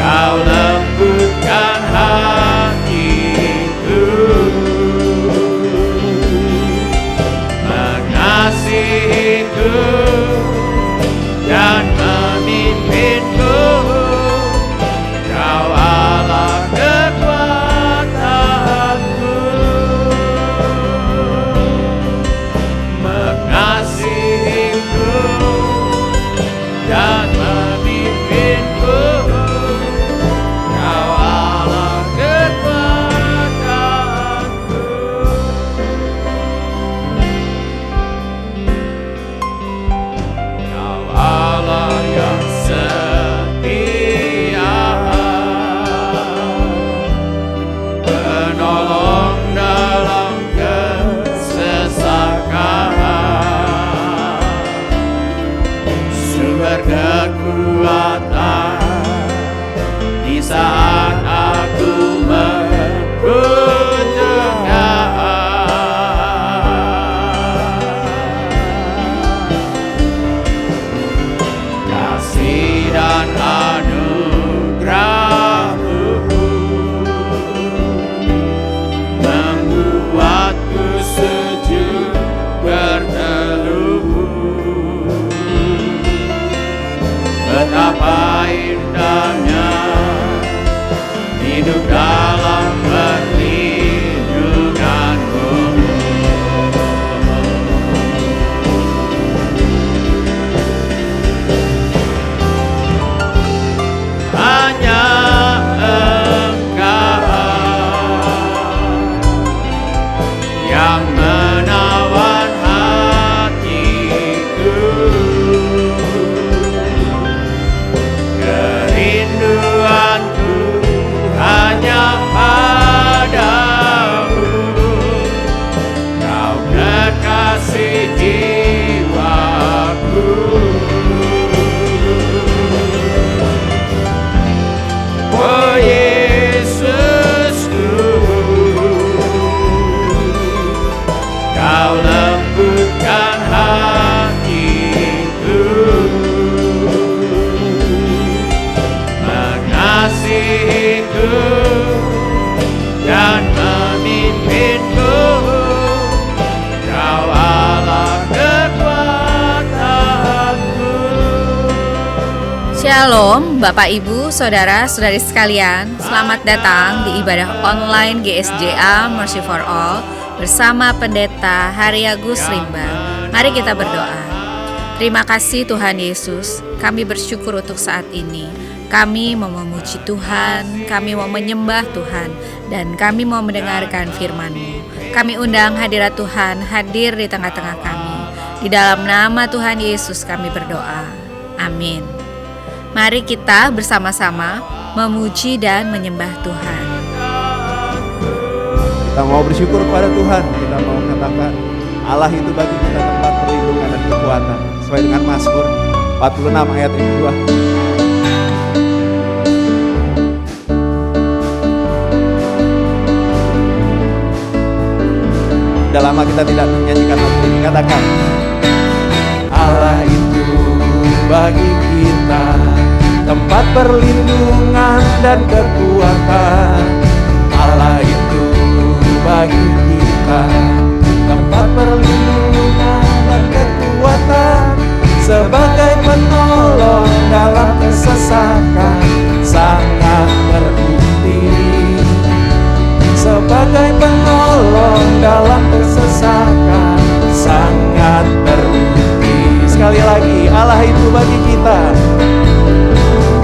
Kau lembutkan hatiku, mengasihiku dan memimpinku. Kau Allah kekuatanku, mengasihiku dan memimpinku. Kau Allah kekuatanku. Kau Allah yang setia, penolong dalam kesesakan, sumber kekuatan di saat aku membutuhkan. Kasih dan anugerah-Mu membuatku sujud berteluh. Betapa indahnya hidup dalam perlindungan-Mu. Hanya Engkau yang menawan hatiku, kerinduanku hanya padamu. Kau kekasih jiwaku, oh Yesusku. Kau lembutkan hatiku, mengasihiku dan memimpinku. Kau Allah kekuatanku. Shalom Bapak Ibu, Saudara-saudari sekalian. Selamat datang di ibadah online GSJA Mercy for All bersama Pendeta Hari Agus Rimba. Mari kita berdoa. Terima kasih Tuhan Yesus, kami bersyukur untuk saat ini. Kami mau memuji Tuhan, kami mau menyembah Tuhan, dan kami mau mendengarkan firman-Mu. Kami undang hadirat Tuhan hadir di tengah-tengah kami. Di dalam nama Tuhan Yesus kami berdoa. Amin. Mari kita bersama-sama memuji dan menyembah Tuhan. Kita mau bersyukur kepada Tuhan. Kita mau katakan Allah itu bagi kita tempat perlindungan dan kekuatan, sesuai dengan Mazmur 46 ayat yang kedua. Sudah lama kita tidak menyanyikan lagu ini. Katakan, Allah itu bagi kita tempat perlindungan dan kekuatan. Allah itu bagi kita tempat perlindungan dan kekuatan, sebagai penolong dalam kesesakan sangat terbukti. Sebagai penolong dalam kesesakan sangat terbukti. Sekali lagi, Allah itu bagi kita.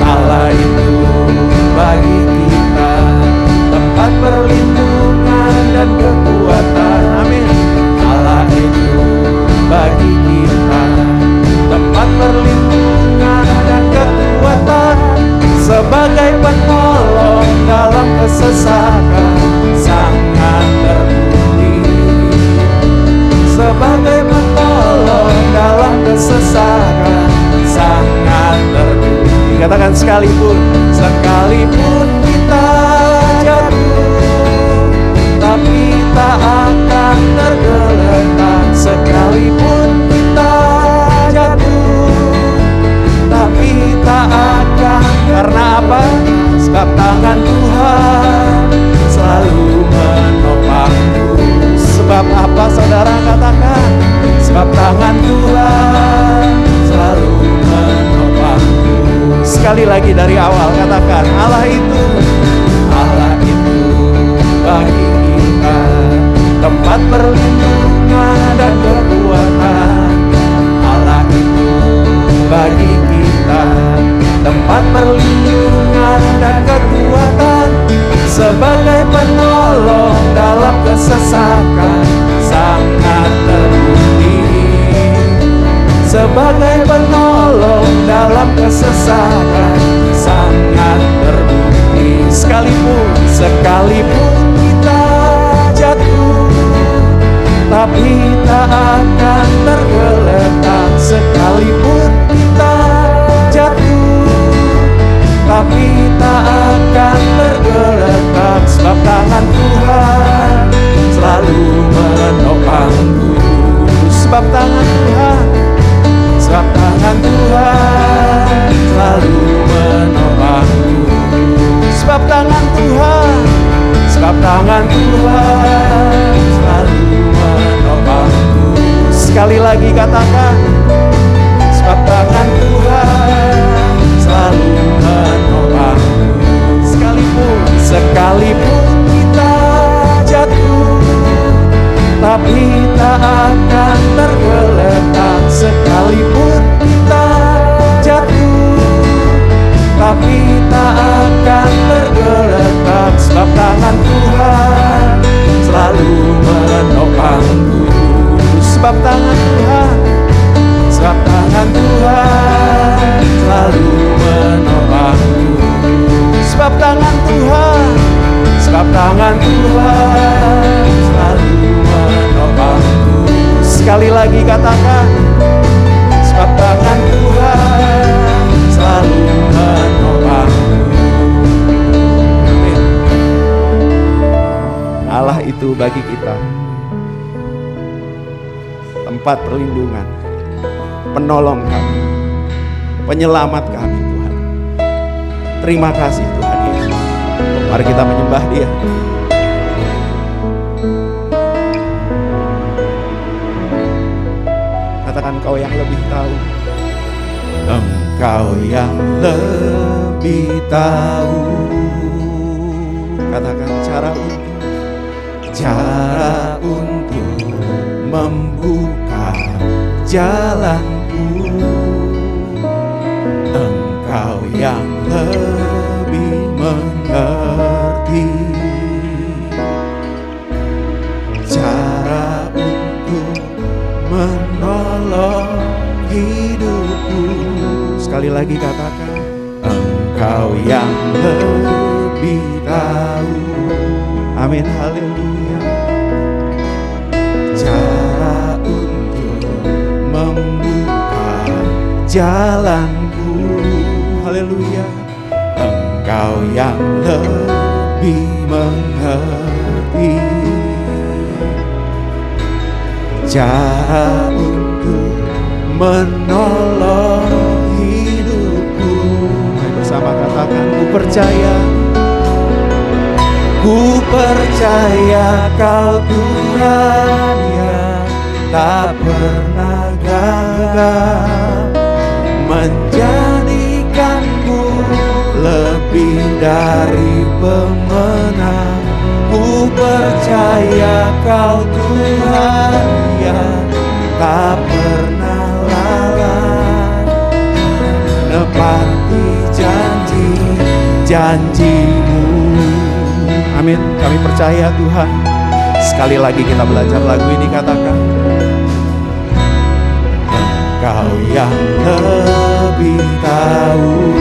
Allah itu bagi kita tempat perlindungan dan kekuatan. Amin. Allah itu bagi kita tempat perlindungan dan kekuatan, sebagai penolong dalam kesesakan sangat terbukti. Sebagai penolong dalam kesesakan sangat terbukti. Katakan, sekalipun kita jatuh, tapi tak akan tergeletak. Sekalipun kita jatuh, tapi tak akan. Karena apa? sebab tangan Tuhan selalu menopangku. Sebab apa saudara katakan? Sebab tangan Tuhan selalu menopangku. Sekali lagi dari awal katakan, Allah itu bagi kita tempat perlindungan dan kekuatan. Allah itu bagi kita tempat perlindungan dan kekuatan, sebagai penolong dalam kesesakan sangat terbukti. Sebagai penolong dalam kesesakan sangat terbukti. Sekalipun kita jatuh, tapi tak akan tergeletak. Sekalipun kita jatuh, tapi tak akan tergeletak. Sebab tangan Tuhan selalu menopangku. Sebab tangan Tuhan, sebab tangan Tuhan selalu menopangku. Sebab tangan Tuhan, sebab tangan Tuhan selalu menopangku. Sekali lagi katakan, sebab tangan Tuhan selalu menopangku. Sekalipun kita jatuh, tapi tak akan tergeletak. Sekalipun kita jatuh, tapi tak akan tergeletak. Sebab tangan Tuhan selalu menopangku. Sebab tangan Tuhan, sebab tangan Tuhan selalu menopangku. Sebab tangan Tuhan, sebab tangan Tuhan selalu menopangku. Sekali lagi katakan, sebab tangan Tuhan selalu menopangku. Amin. Allah itu bagi kita tempat perlindungan, penolong kami, penyelamat kami Tuhan. Terima kasih Tuhan Yesus. Mari kita menyembah Dia. Katakan, Engkau yang lebih tahu. Engkau yang lebih tahu. Katakan, cara untuk membuka jalanku. Engkau yang lebih mengerti cara untuk menolong hidupku. Sekali lagi katakan, Engkau yang lebih tahu. Amin, haleluya. Cara untuk membuka jalanku. Haleluya. Engkau yang lebih mengerti cara untuk menolong hidupku. Mari bersama katakan, ku percaya Kau Tuhan yang tak pernah gagal, menjadikanku lebih dari pemenang. Ku percaya Kau Tuhan yang tak pernah lalai, menepati janji-janji-Mu. Amin. Kami percaya Tuhan. Sekali lagi kita belajar lagu ini, katakan, Engkau yang lebih tahu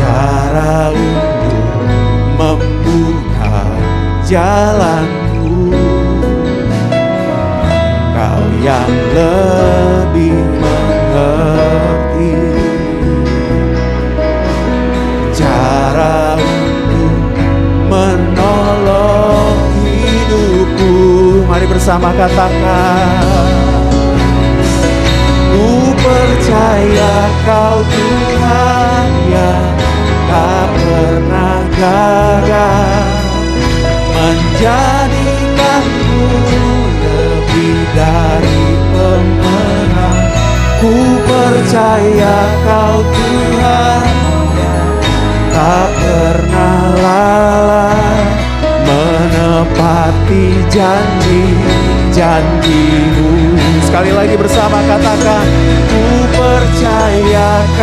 cara untuk membuka jalanku. Engkau yang lebih mengerti cara untuk menolong hidupku. Mari bersama katakan, ku percaya Kau Tuhan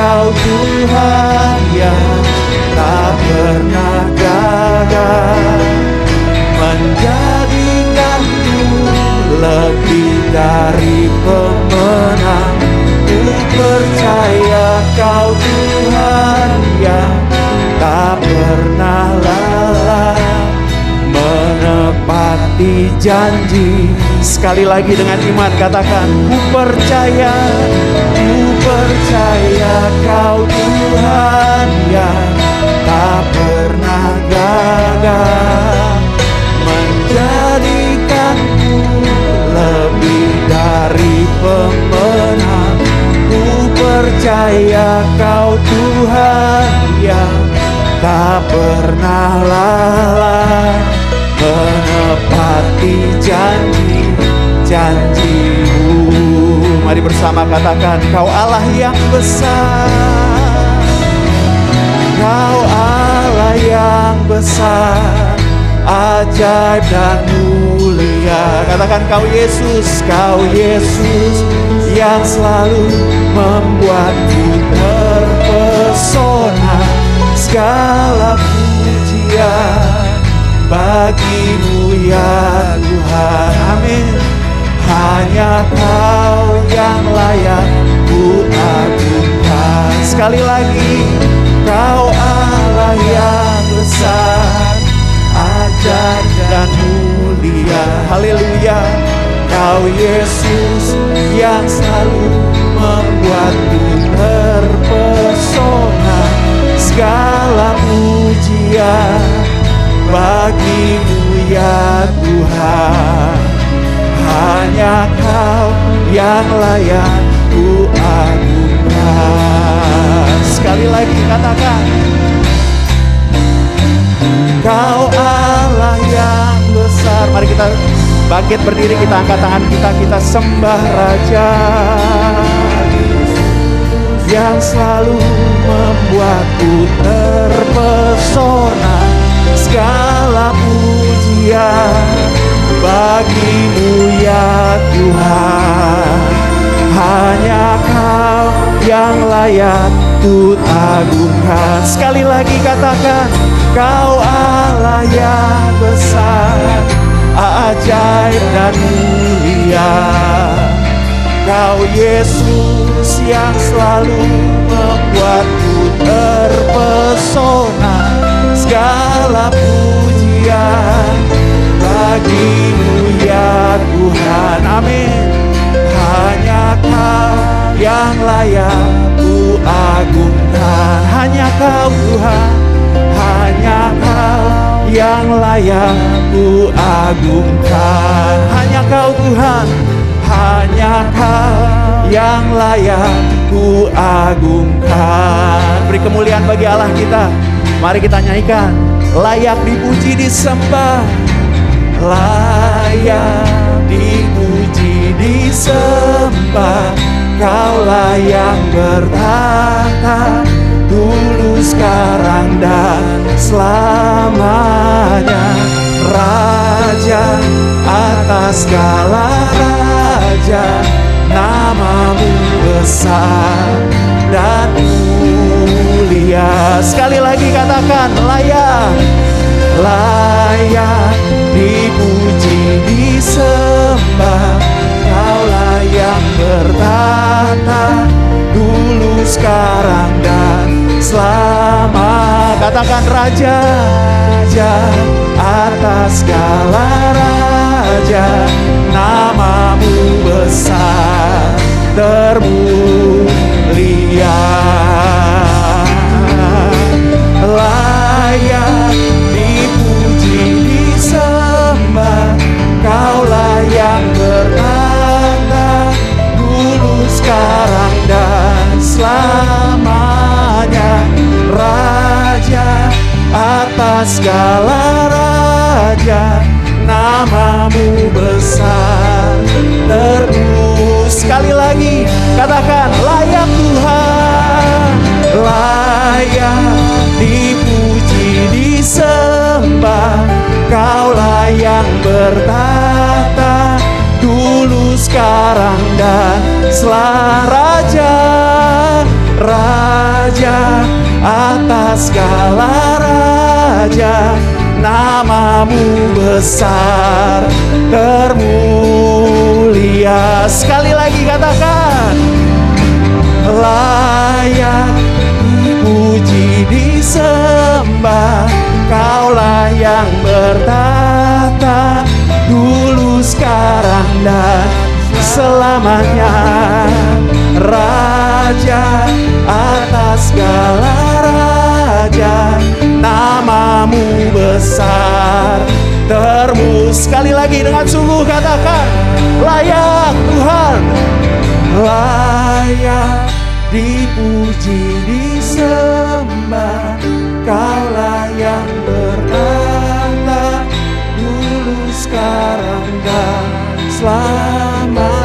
Kau Tuhan yang tak pernah gagal, menjadikanku lebih dari pemenang. Ku percaya Kau Tuhan yang tak pernah lelah, menepati janji. Sekali lagi dengan iman katakan, ku percaya Kau Tuhan yang tak pernah gagal, menjadikanku lebih dari pemenang. Ku percaya Kau Tuhan yang tak pernah lelah, menepati janji-janji-Mu. Mari bersama katakan, Kau Allah yang besar, Kau Allah yang besar, ajaib dan mulia. Katakan, Kau Yesus yang selalu membuatku terpesona. Segala pujian bagi-Mu ya Tuhan. Amin. Hanya Kau yang layak ku agungkan. Sekali lagi, Kau Allah yang besar, ajaib dan mulia. Haleluya. Kau Yesus yang selalu membuatku terpesona. Segala pujian bagi-Mu ya Tuhan. Hanya Kau yang layak ku agungkan. Sekali lagi katakan, Kau Allah yang besar. Mari kita bangkit berdiri, kita angkat tangan kita sembah Raja yang selalu membuatku terpesona. Segala pujian bagi-Mu ya Tuhan. Hanya Kau yang layak ku agungkan. Sekali lagi katakan, Kau Allah yang besar, ajaib dan mulia. Kau Yesus yang selalu membuatku terpesona. Segala pujian bagi-Mu ya Tuhan. Amin. Hanya Kau yang layak ku agungkan. Hanya Kau Tuhan, hanya Kau yang layak ku agungkan. Hanya Kau Tuhan, hanya Kau yang layak ku agungkan. Beri kemuliaan bagi Allah kita. Mari kita nyanyikan, layak dipuji disembah, layak dipuji disembah. Kaulah yang bertata dulu, sekarang dan selamanya. Raja atas segala raja, nama-Mu besar dan mulia. Sekali lagi katakan, layak, layak dipuji disembah. Kaulah yang bertata dulu, sekarang dan selama. Katakan, Raja, Raja atas segala raja, nama-Mu besar termulia. Layak dipuji disembah, Kaulah yang bertata dulu, sekarang dan selamanya. Raja atas segala raja, nama-Mu besar terus. Sekali lagi katakan, layak Tuhan, layak dipuji disembah. Kaulah yang bertata dulu, sekarang dan selamanya. Raja Raja atas segala raja, namamu besar termulia. Sekali lagi katakan, layak dipuji disembah, Kaulah yang bertata dulu, sekarang dan selamanya. Raja atas segala raja, namamu besar sekali lagi dengan sungguh katakan, layak Tuhan, layak dipuji disembah, Kaulah yang bertata dulu, sekarang dan selamanya.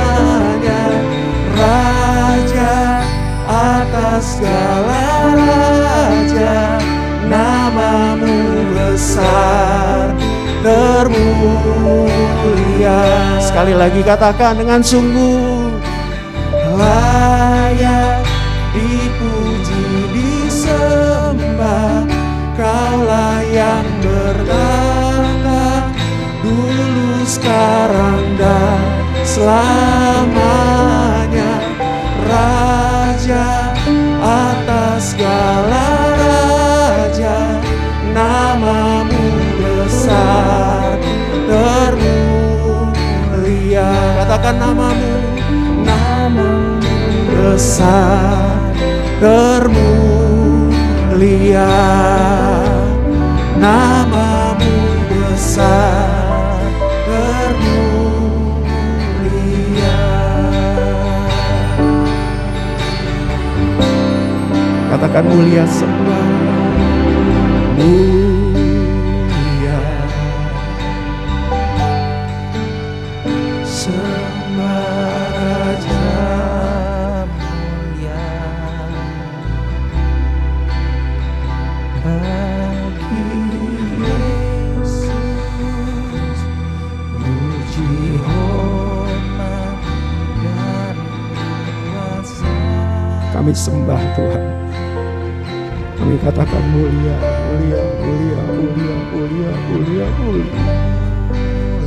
Raja atas segala raja, namamu besar termulia. Sekali lagi katakan dengan sungguh, layak dipuji disembah, Kaulah yang bertata dulu, sekarang dan selamanya. Raja atas segala raja, namamu besar termulia. Katakan namamu besar termulia, namamu besar termulia. Katakan mulia sembah, mulia sembah Raja mulia, bagi Yesus puji hormat dan kuasa. Kami sembah Tuhan. Kami katakan mulia, mulia, mulia, mulia, mulia, mulia, mulia.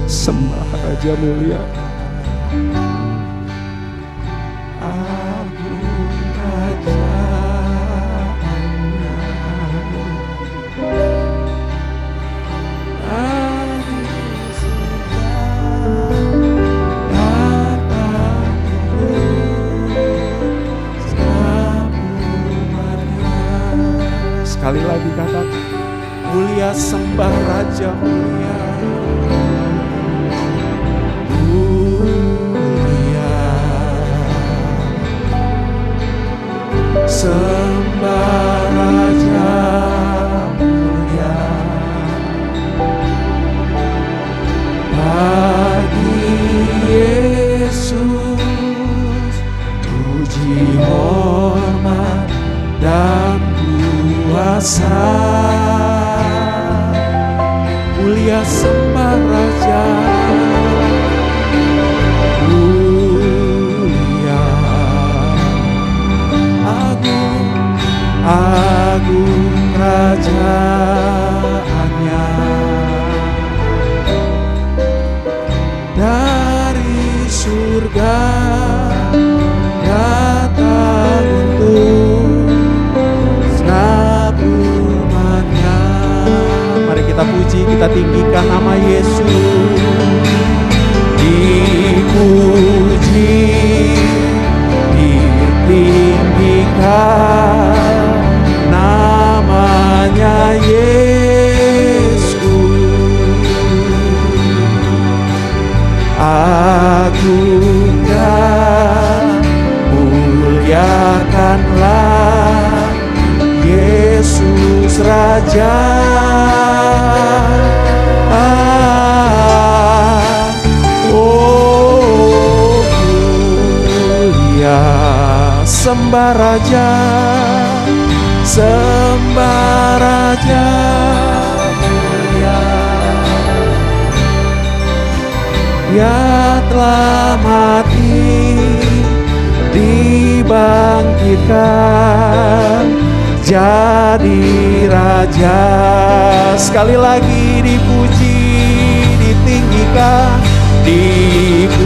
Sembah Raja mulia. Agung kerajaannya, dari surga datang terus umatnya. Sekali lagi katakan, mulia sembah Raja mulia, mulia sembah Raja mulia, bagi Yesus puji hormat dan kuasa. Mulia sembah Raja, mulia, agung, agung kerajaannya, dari surga datang untuk umatnya. Mari kita puji, kita tinggikan nama Yesus. Dipuji, ditinggikan namanya Yesus. Agungkan, muliakanlah Yesus Raja. Oh, mulia sembah Raja, sembah Raja mulia. Dia telah mati, dibangkitkan jadi raja. Sekali lagi dipuji, ditinggikan, dipuji,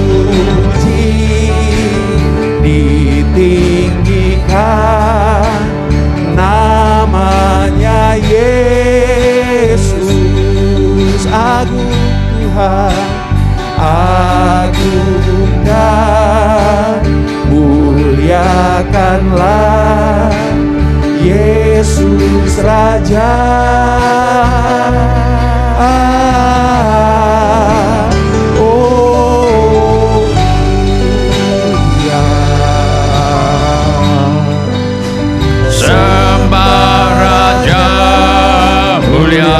ditinggikan, namanya Yesus. Agung Tuhan, agung dan muliakanlah Yesus Raja. Oh ya, Sembah Raja mulia,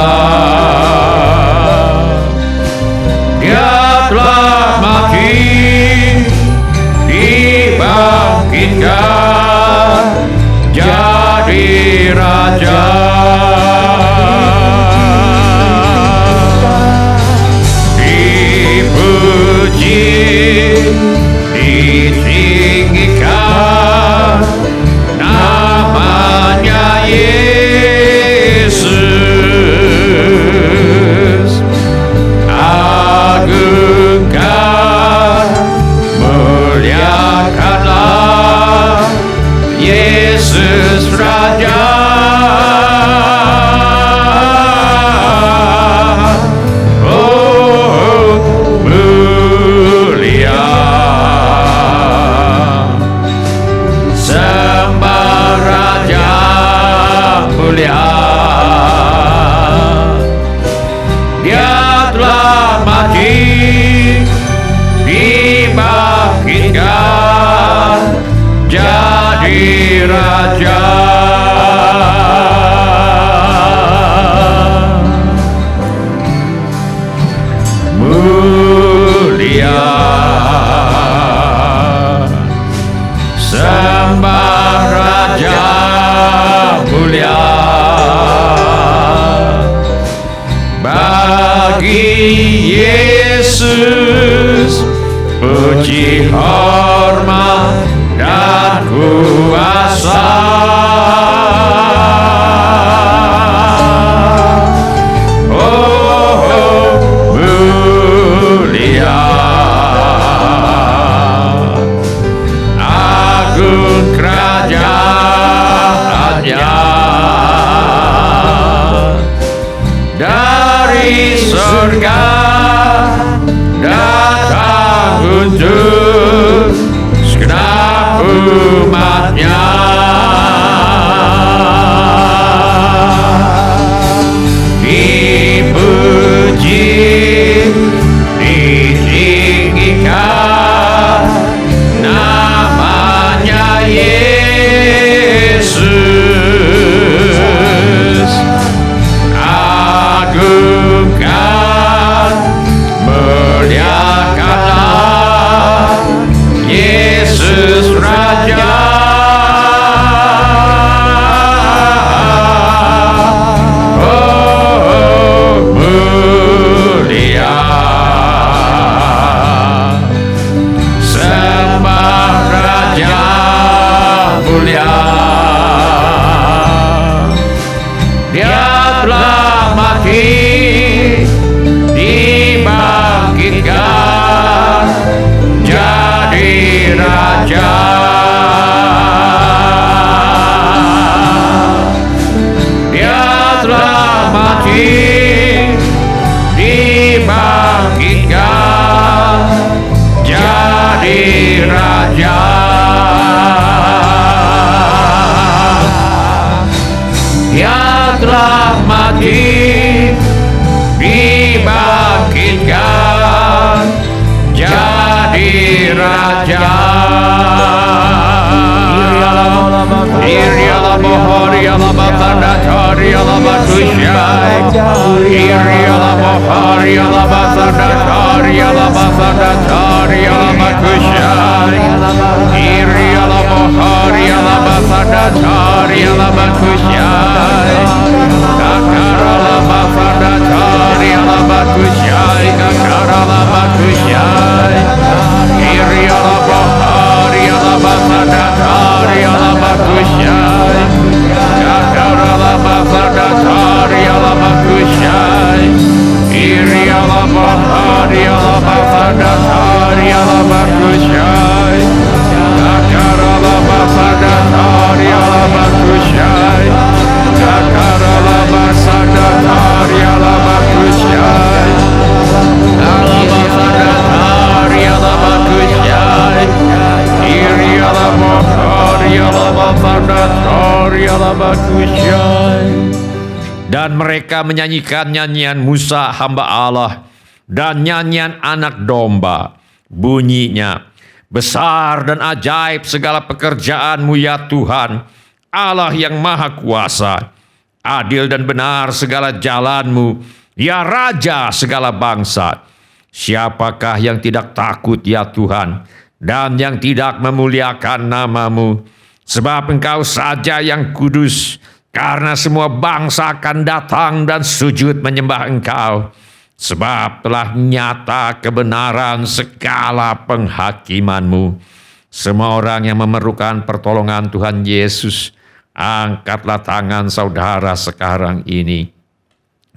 Dia telah mati, dibangkitkan jadi Raja. Dipuji, ditinggikan, namanya Yesus. Agungkan, muliakanlah Yesus Raja. Oh, mulia. Sembah Raja mulia, Dia telah mati, dibangkitkan jadi Raja. Mulia, sembah Raja mulia, bagi Yesus puji, hormat dan kuasa. Oh, mulia, agung kerajaannya, dari surga datang untuk segenap umatnya. Dipuji, ditinggikan, namanya Yesus. Agungkan, muliakanlah Yesus Raja. Oh, mulia, sembah Raja mulia, Dia telah mati, dibangkitkan jadi Raja. Dia telah mati, dibangkitkan jadi Raja. Dia telah mati, dibangkitkan jadi Raja. Iriala mohoriala batandariala batusyai, Iriala mohoriala batandariala batusyai, Iriala mohoriala batandariala batusyai, Kakarala batandariala batusyai, Kakarala batusyai, Iriala mohoriala batandariala batusyai, Kakara Dan mereka menyanyikan nyanyian Musa hamba Allah dan nyanyian anak domba. Bunyinya, besar dan ajaib segala pekerjaan-Mu ya Tuhan, Allah yang maha kuasa. Adil dan benar segala jalan-Mu, ya Raja segala bangsa. Siapakah yang tidak takut ya Tuhan, dan yang tidak memuliakan nama-Mu? Sebab Engkau saja yang kudus, karena semua bangsa akan datang dan sujud menyembah Engkau. Sebab telah nyata kebenaran segala penghakiman-Mu. Semua orang yang memerlukan pertolongan Tuhan Yesus, angkatlah tangan saudara sekarang ini.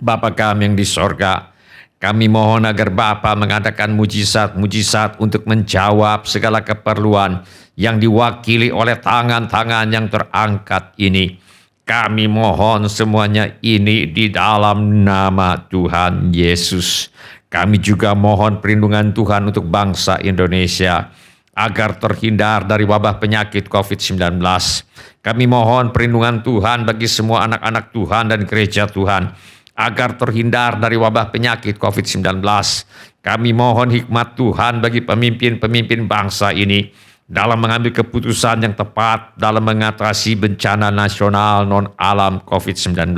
Bapa kami yang di sorga, kami mohon agar Bapa mengadakan mujizat-mujizat untuk menjawab segala keperluan yang diwakili oleh tangan-tangan yang terangkat ini. Kami mohon semuanya ini di dalam nama Tuhan Yesus. Kami juga mohon perlindungan Tuhan untuk bangsa Indonesia agar terhindar dari wabah penyakit COVID-19. Kami mohon perlindungan Tuhan bagi semua anak-anak Tuhan dan gereja Tuhan agar terhindar dari wabah penyakit COVID-19. Kami mohon hikmat Tuhan bagi pemimpin-pemimpin bangsa ini dalam mengambil keputusan yang tepat dalam mengatasi bencana nasional non-alam COVID-19.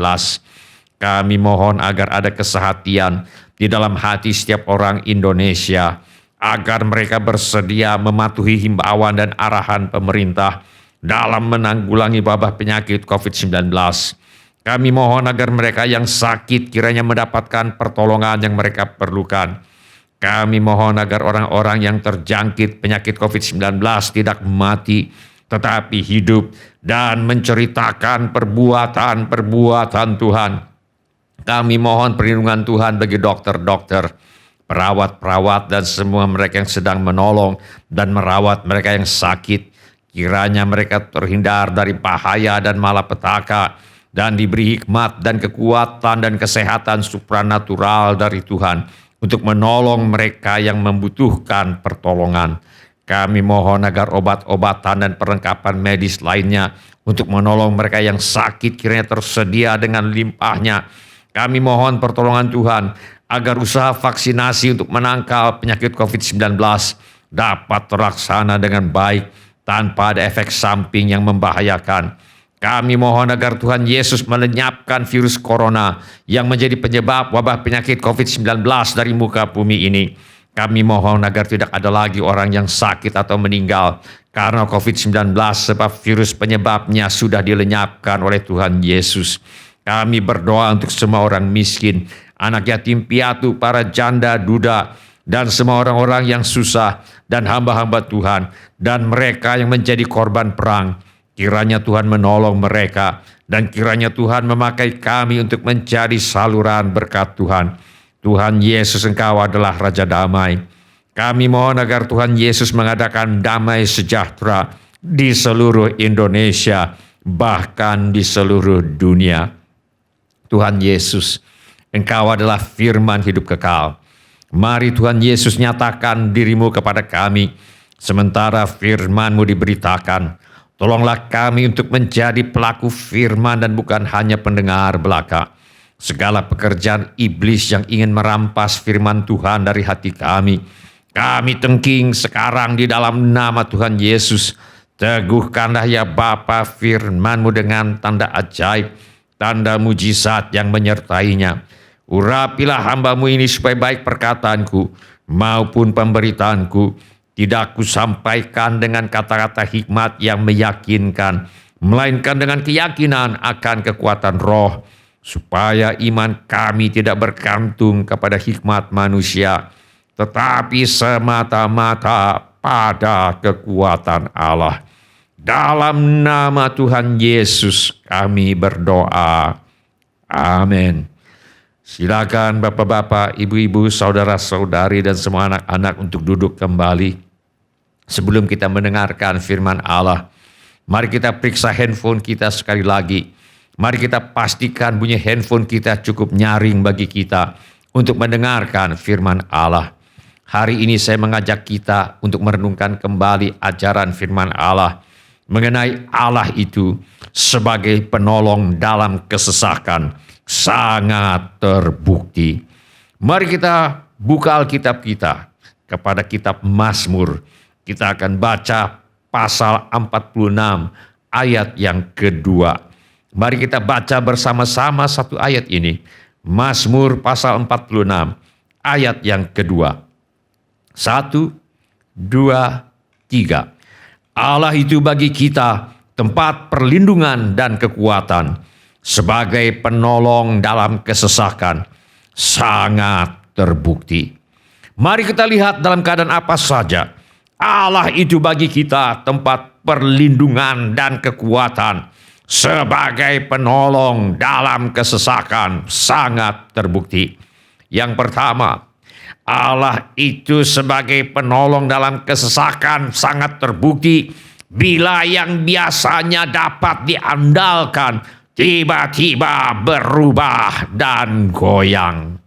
Kami mohon agar ada kesehatian di dalam hati setiap orang Indonesia, agar mereka bersedia mematuhi himbauan dan arahan pemerintah dalam menanggulangi wabah penyakit COVID-19. Kami mohon agar mereka yang sakit kiranya mendapatkan pertolongan yang mereka perlukan. Kami mohon agar orang-orang yang terjangkit penyakit COVID-19 tidak mati, tetapi hidup dan menceritakan perbuatan-perbuatan Tuhan. Kami mohon perlindungan Tuhan bagi dokter-dokter, perawat-perawat, dan semua mereka yang sedang menolong dan merawat mereka yang sakit. Kiranya mereka terhindar dari bahaya dan malapetaka, dan diberi hikmat dan kekuatan dan kesehatan supranatural dari Tuhan untuk menolong mereka yang membutuhkan pertolongan. Kami mohon agar obat-obatan dan perlengkapan medis lainnya untuk menolong mereka yang sakit kiranya tersedia dengan limpahnya. Kami mohon pertolongan Tuhan agar usaha vaksinasi untuk menangkal penyakit COVID-19 dapat terlaksana dengan baik tanpa ada efek samping yang membahayakan. Kami mohon agar Tuhan Yesus melenyapkan virus corona yang menjadi penyebab wabah penyakit COVID-19 dari muka bumi ini. Kami mohon agar tidak ada lagi orang yang sakit atau meninggal karena COVID-19 sebab virus penyebabnya sudah dilenyapkan oleh Tuhan Yesus. Kami berdoa untuk semua orang miskin, anak yatim piatu, para janda, duda, dan semua orang-orang yang susah dan hamba-hamba Tuhan dan mereka yang menjadi korban perang. Kiranya Tuhan menolong mereka dan kiranya Tuhan memakai kami untuk menjadi saluran berkat Tuhan. Tuhan Yesus, Engkau adalah Raja Damai. Kami mohon agar Tuhan Yesus mengadakan damai sejahtera di seluruh Indonesia, bahkan di seluruh dunia. Tuhan Yesus, Engkau adalah firman hidup kekal. Mari Tuhan Yesus nyatakan diri-Mu kepada kami, sementara firman-Mu diberitakan. Tolonglah kami untuk menjadi pelaku firman dan bukan hanya pendengar belaka. Segala pekerjaan iblis yang ingin merampas firman Tuhan dari hati kami, kami tengking sekarang di dalam nama Tuhan Yesus. Teguhkanlah ya Bapa firman-Mu dengan tanda ajaib, tanda mujizat yang menyertainya. Urapilah hamba-Mu ini supaya baik perkataanku maupun pemberitaanku tidak kusampaikan dengan kata-kata hikmat yang meyakinkan, melainkan dengan keyakinan akan kekuatan roh, supaya iman kami tidak bergantung kepada hikmat manusia, tetapi semata-mata pada kekuatan Allah. Dalam nama Tuhan Yesus kami berdoa. Amin. Silakan bapak-bapak, ibu-ibu, saudara-saudari, dan semua anak-anak untuk duduk kembali. Sebelum kita mendengarkan firman Allah, mari kita periksa handphone kita sekali lagi. Mari kita pastikan bunyi handphone kita cukup nyaring bagi kita untuk mendengarkan firman Allah. Hari ini saya mengajak kita untuk merenungkan kembali ajaran firman Allah. mengenai Allah itu sebagai penolong dalam kesesakan sangat terbukti. Mari kita buka Alkitab kita kepada kitab Mazmur. Kita akan baca pasal 46 ayat yang kedua. Mari kita baca bersama-sama satu ayat ini. Mazmur pasal 46 ayat yang kedua. 1, 2, 3. Allah itu bagi kita tempat perlindungan dan kekuatan, sebagai penolong dalam kesesakan sangat terbukti. Mari kita lihat dalam keadaan apa saja Allah itu bagi kita tempat perlindungan dan kekuatan, sebagai penolong dalam kesesakan sangat terbukti. Yang pertama, Allah itu sebagai penolong dalam kesesakan sangat terbukti bila yang biasanya dapat diandalkan tiba-tiba berubah dan goyang.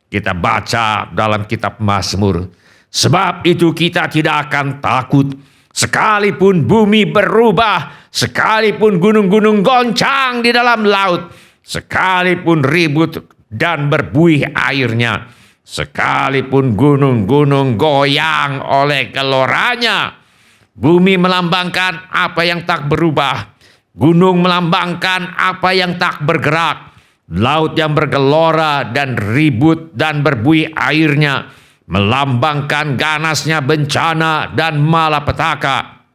Kita baca dalam kitab Mazmur, sebab itu kita tidak akan takut sekalipun bumi berubah, sekalipun gunung-gunung goncang di dalam laut, sekalipun ribut dan berbuih airnya, sekalipun gunung-gunung goyang oleh geloranya. Bumi melambangkan apa yang tak berubah, gunung melambangkan apa yang tak bergerak, laut yang bergelora dan ribut dan berbuih airnya melambangkan ganasnya bencana dan malapetaka.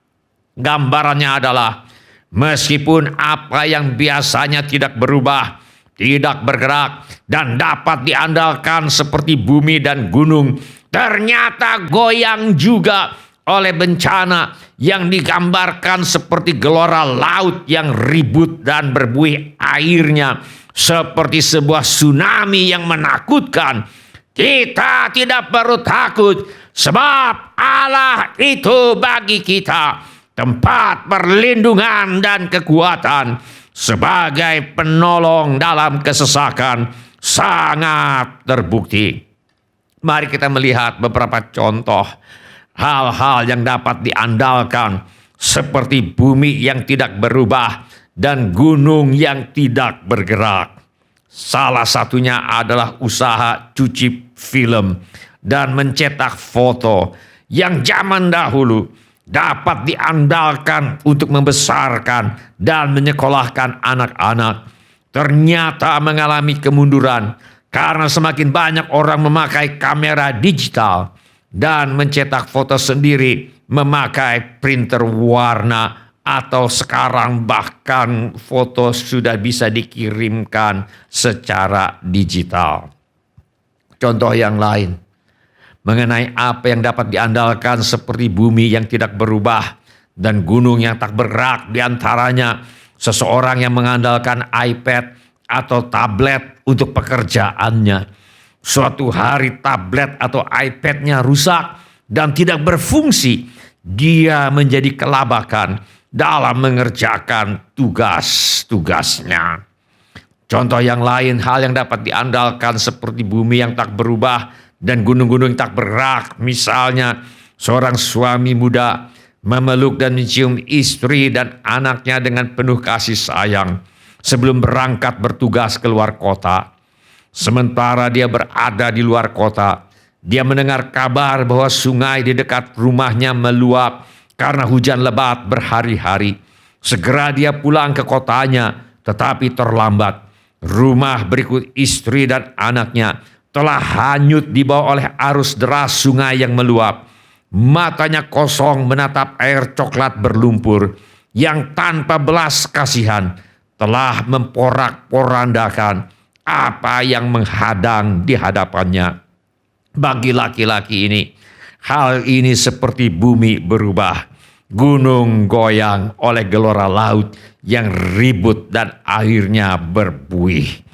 Gambarannya adalah meskipun apa yang biasanya tidak berubah, tidak bergerak, dan dapat diandalkan seperti bumi dan gunung, ternyata goyang juga oleh bencana yang digambarkan seperti gelora laut yang ribut dan berbuih airnya, seperti sebuah tsunami yang menakutkan. Kita tidak perlu takut, sebab Allah itu bagi kita tempat perlindungan dan kekuatan, sebagai penolong dalam kesesakan sangat terbukti. Mari kita melihat beberapa contoh hal-hal yang dapat diandalkan, seperti bumi yang tidak berubah dan gunung yang tidak bergerak. Salah satunya adalah usaha cuci film dan mencetak foto yang zaman dahulu dapat diandalkan untuk membesarkan dan menyekolahkan anak-anak, ternyata mengalami kemunduran karena semakin banyak orang memakai kamera digital dan mencetak foto sendiri memakai printer warna, atau sekarang bahkan foto sudah bisa dikirimkan secara digital. Contoh yang lain mengenai apa yang dapat diandalkan, seperti bumi yang tidak berubah dan gunung yang tak bergerak, diantaranya seseorang yang mengandalkan iPad atau tablet untuk pekerjaannya. Suatu hari tablet atau iPad-nya rusak dan tidak berfungsi. Dia menjadi kelabakan dalam mengerjakan tugas-tugasnya. Contoh yang lain, hal yang dapat diandalkan seperti bumi yang tak berubah dan gunung-gunung yang tak bergerak. Misalnya, seorang suami muda memeluk dan mencium istri dan anaknya dengan penuh kasih sayang sebelum berangkat bertugas keluar kota. Sementara dia berada di luar kota, dia mendengar kabar bahwa sungai di dekat rumahnya meluap karena hujan lebat berhari-hari. Segera dia pulang ke kotanya, tetapi terlambat. Rumah berikut istri dan anaknya telah hanyut dibawa oleh arus deras sungai yang meluap. Matanya kosong menatap air coklat berlumpur yang tanpa belas kasihan telah memporak-porandakan apa yang menghadang di hadapannya. Bagi laki-laki ini, hal ini seperti bumi berubah, gunung goyang oleh gelora laut yang ribut dan akhirnya berbuih.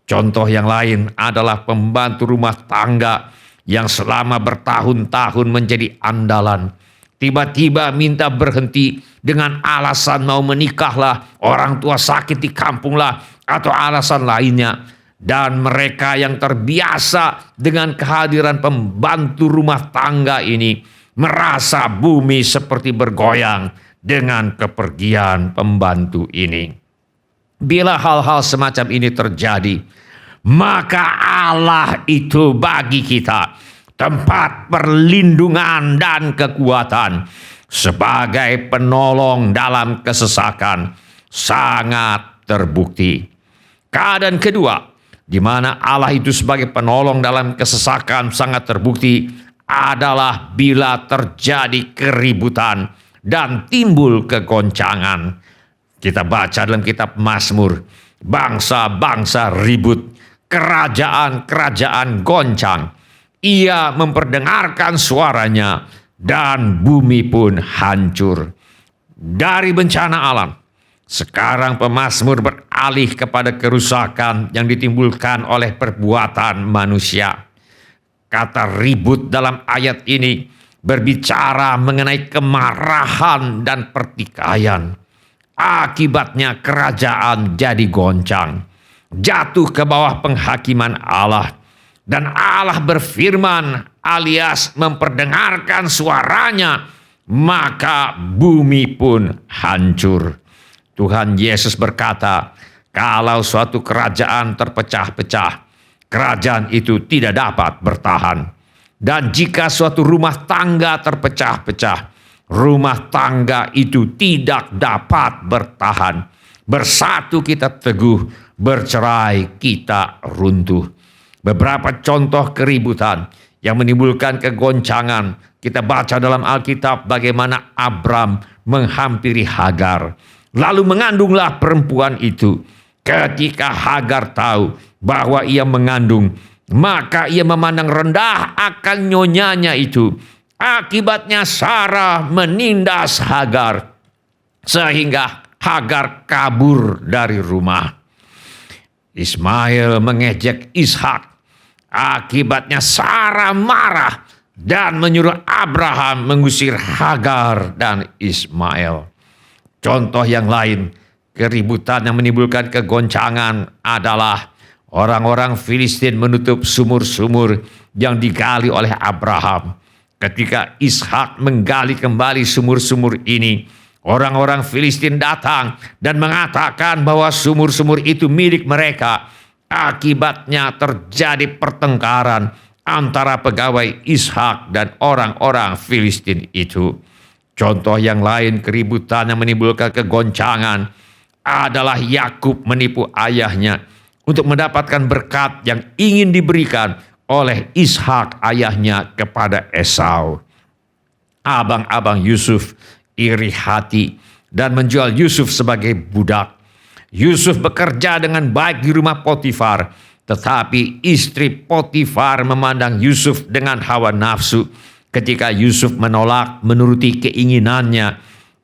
Contoh yang lain adalah pembantu rumah tangga yang selama bertahun-tahun menjadi andalan, tiba-tiba minta berhenti dengan alasan mau menikahlah, orang tua sakit di kampung lah, atau alasan lainnya. Dan mereka yang terbiasa dengan kehadiran pembantu rumah tangga ini merasa bumi seperti bergoyang dengan kepergian pembantu ini. Bila hal-hal semacam ini terjadi, maka Allah itu bagi kita tempat perlindungan dan kekuatan sebagai penolong dalam kesesakan sangat terbukti. Keadaan kedua, di mana Allah itu sebagai penolong dalam kesesakan sangat terbukti adalah bila terjadi keributan dan timbul kegoncangan. Kita baca dalam kitab Mazmur, bangsa-bangsa ribut, kerajaan-kerajaan goncang. Ia memperdengarkan suaranya dan bumi pun hancur. Dari bencana alam, sekarang pemazmur beralih kepada kerusakan yang ditimbulkan oleh perbuatan manusia. Kata ribut dalam ayat ini berbicara mengenai kemarahan dan pertikaian. Akibatnya kerajaan jadi goncang, jatuh ke bawah penghakiman Allah. Dan Allah berfirman alias memperdengarkan suaranya, maka bumi pun hancur. Tuhan Yesus berkata, kalau suatu kerajaan terpecah-pecah, kerajaan itu tidak dapat bertahan. Dan jika suatu rumah tangga terpecah-pecah, rumah tangga itu tidak dapat bertahan. Bersatu kita teguh, bercerai kita runtuh. Beberapa contoh keributan yang menimbulkan kegoncangan. Kita baca dalam Alkitab bagaimana Abram menghampiri Hagar. Lalu mengandunglah perempuan itu. Ketika Hagar tahu bahwa ia mengandung, maka ia memandang rendah akan nyonyanya itu. Akibatnya Sarah menindas Hagar, sehingga Hagar kabur dari rumah. Ismail mengejek Ishak. Akibatnya Sarah marah dan menyuruh Abraham mengusir Hagar dan Ismail. Contoh yang lain, keributan yang menimbulkan kegoncangan adalah orang-orang Filistin menutup sumur-sumur yang digali oleh Abraham. Ketika Ishak menggali kembali sumur-sumur ini, orang-orang Filistin datang dan mengatakan bahwa sumur-sumur itu milik mereka. Akibatnya terjadi pertengkaran antara pegawai Ishak dan orang-orang Filistin itu. Contoh yang lain keributan yang menimbulkan kegoncangan adalah Yakub menipu ayahnya untuk mendapatkan berkat yang ingin diberikan oleh Ishak ayahnya kepada Esau. Abang-abang Yusuf iri hati dan menjual Yusuf sebagai budak. Yusuf bekerja dengan baik di rumah Potifar, tetapi istri Potifar memandang Yusuf dengan hawa nafsu. Ketika Yusuf menolak menuruti keinginannya,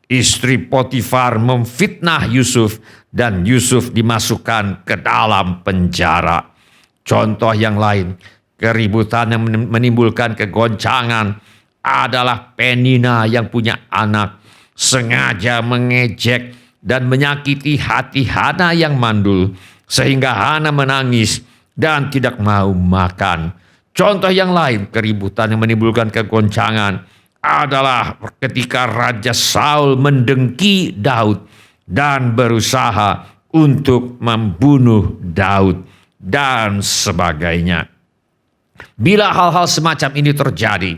istri Potifar memfitnah Yusuf dan Yusuf dimasukkan ke dalam penjara. Contoh yang lain, keributan yang menimbulkan kegoncangan adalah Penina yang punya anak sengaja mengejek dan menyakiti hati Hana yang mandul sehingga Hana menangis dan tidak mau makan. Contoh yang lain keributan yang menimbulkan kegoncangan adalah ketika Raja Saul mendengki Daud dan berusaha untuk membunuh Daud dan sebagainya. Bila hal-hal semacam ini terjadi,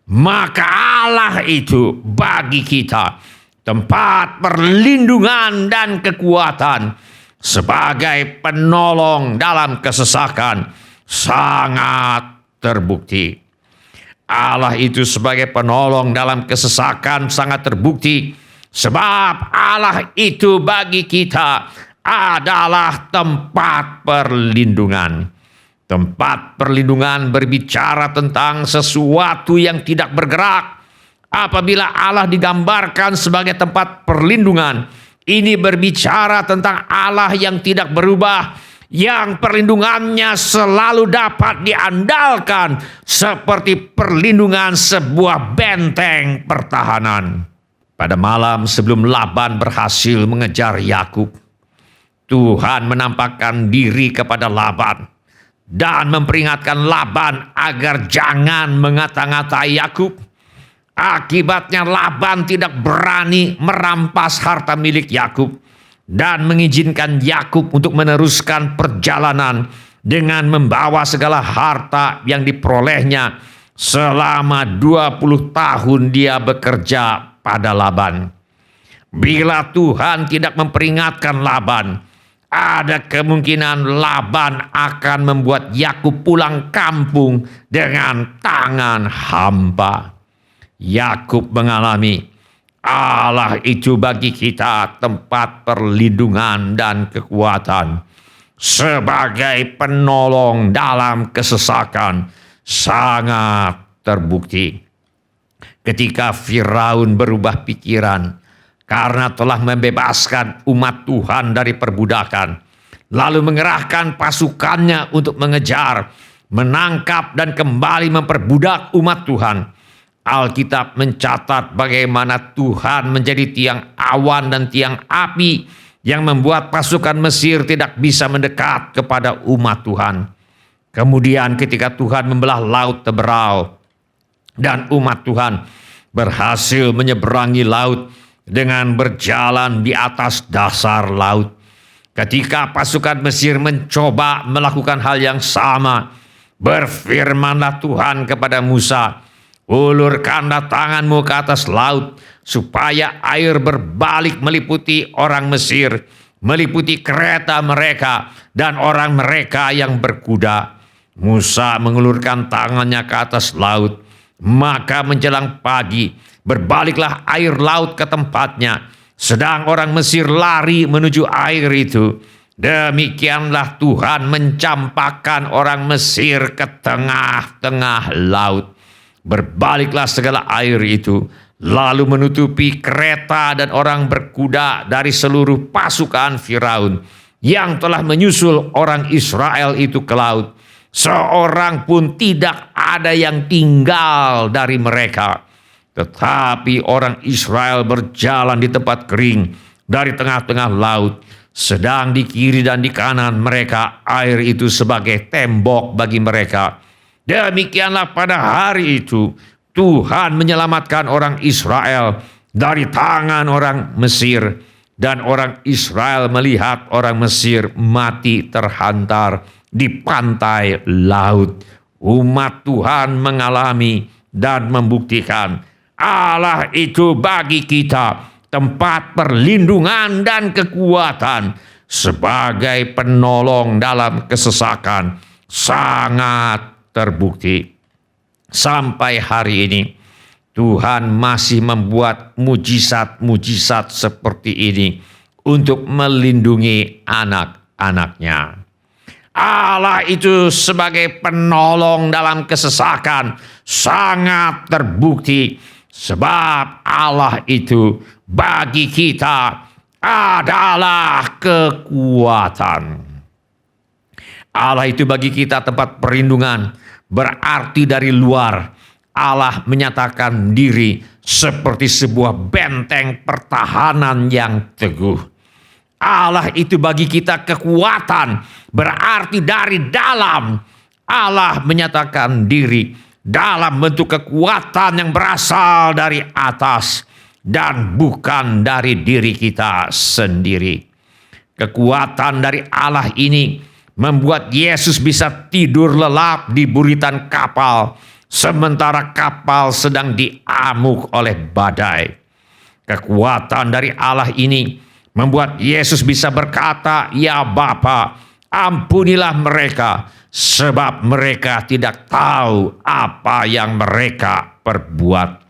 maka Allah itu bagi kita tempat perlindungan dan kekuatan sebagai penolong dalam kesesakan sangat terbukti. Allah itu sebagai penolong dalam kesesakan sangat terbukti sebab Allah itu bagi kita adalah tempat perlindungan. Tempat perlindungan berbicara tentang sesuatu yang tidak bergerak. Apabila Allah digambarkan sebagai tempat perlindungan, ini berbicara tentang Allah yang tidak berubah, yang perlindungannya selalu dapat diandalkan seperti perlindungan sebuah benteng pertahanan. Pada malam sebelum Laban berhasil mengejar Yakub, Tuhan menampakkan diri kepada Laban dan memperingatkan Laban agar jangan mengata-ngatai Yakub. Akibatnya Laban tidak berani merampas harta milik Yakub dan mengizinkan Yakub untuk meneruskan perjalanan dengan membawa segala harta yang diperolehnya selama 20 tahun dia bekerja pada Laban. Bila Tuhan tidak memperingatkan Laban, ada kemungkinan Laban akan membuat Yakub pulang kampung dengan tangan hampa. Yakub mengalami, Allah itu bagi kita tempat perlindungan dan kekuatan. Sebagai penolong dalam kesesakan, sangat terbukti. Ketika Firaun berubah pikiran karena telah membebaskan umat Tuhan dari perbudakan, lalu mengerahkan pasukannya untuk mengejar, menangkap, dan kembali memperbudak umat Tuhan. Alkitab mencatat bagaimana Tuhan menjadi tiang awan dan tiang api yang membuat pasukan Mesir tidak bisa mendekat kepada umat Tuhan. Kemudian ketika Tuhan membelah laut Teberau dan umat Tuhan berhasil menyeberangi laut dengan berjalan di atas dasar laut. Ketika pasukan Mesir mencoba melakukan hal yang sama, berfirmanlah Tuhan kepada Musa, ulurkanlah tanganmu ke atas laut, supaya air berbalik meliputi orang Mesir, meliputi kereta mereka dan orang mereka yang berkuda. Musa mengulurkan tangannya ke atas laut, maka menjelang pagi, berbaliklah air laut ke tempatnya, sedang orang Mesir lari menuju air itu. Demikianlah Tuhan mencampakkan orang Mesir ke tengah-tengah laut. Berbaliklah segala air itu, lalu menutupi kereta dan orang berkuda dari seluruh pasukan Firaun yang telah menyusul orang Israel itu ke laut. Seorang pun tidak ada yang tinggal dari mereka. Tetapi orang Israel berjalan di tempat kering dari tengah-tengah laut, sedang di kiri dan di kanan mereka air itu sebagai tembok bagi mereka. Demikianlah pada hari itu Tuhan menyelamatkan orang Israel dari tangan orang Mesir, dan orang Israel melihat orang Mesir mati terhantar di pantai laut. Umat Tuhan mengalami dan membuktikan Allah itu bagi kita tempat perlindungan dan kekuatan sebagai penolong dalam kesesakan. Sangat terbukti. Sampai hari ini Tuhan masih membuat mujizat-mujizat seperti ini untuk melindungi anak-anaknya. Allah itu sebagai penolong dalam kesesakan sangat terbukti, sebab Allah itu bagi kita adalah kekuatan. Allah itu bagi kita tempat perlindungan, berarti dari luar Allah menyatakan diri seperti sebuah benteng pertahanan yang teguh. Allah itu bagi kita kekuatan, berarti dari dalam Allah menyatakan diri dalam bentuk kekuatan yang berasal dari atas dan bukan dari diri kita sendiri. Kekuatan dari Allah ini membuat Yesus bisa tidur lelap di buritan kapal sementara kapal sedang diamuk oleh badai. Kekuatan dari Allah ini membuat Yesus bisa berkata, "Ya Bapa, ampunilah mereka, sebab mereka tidak tahu apa yang mereka perbuat."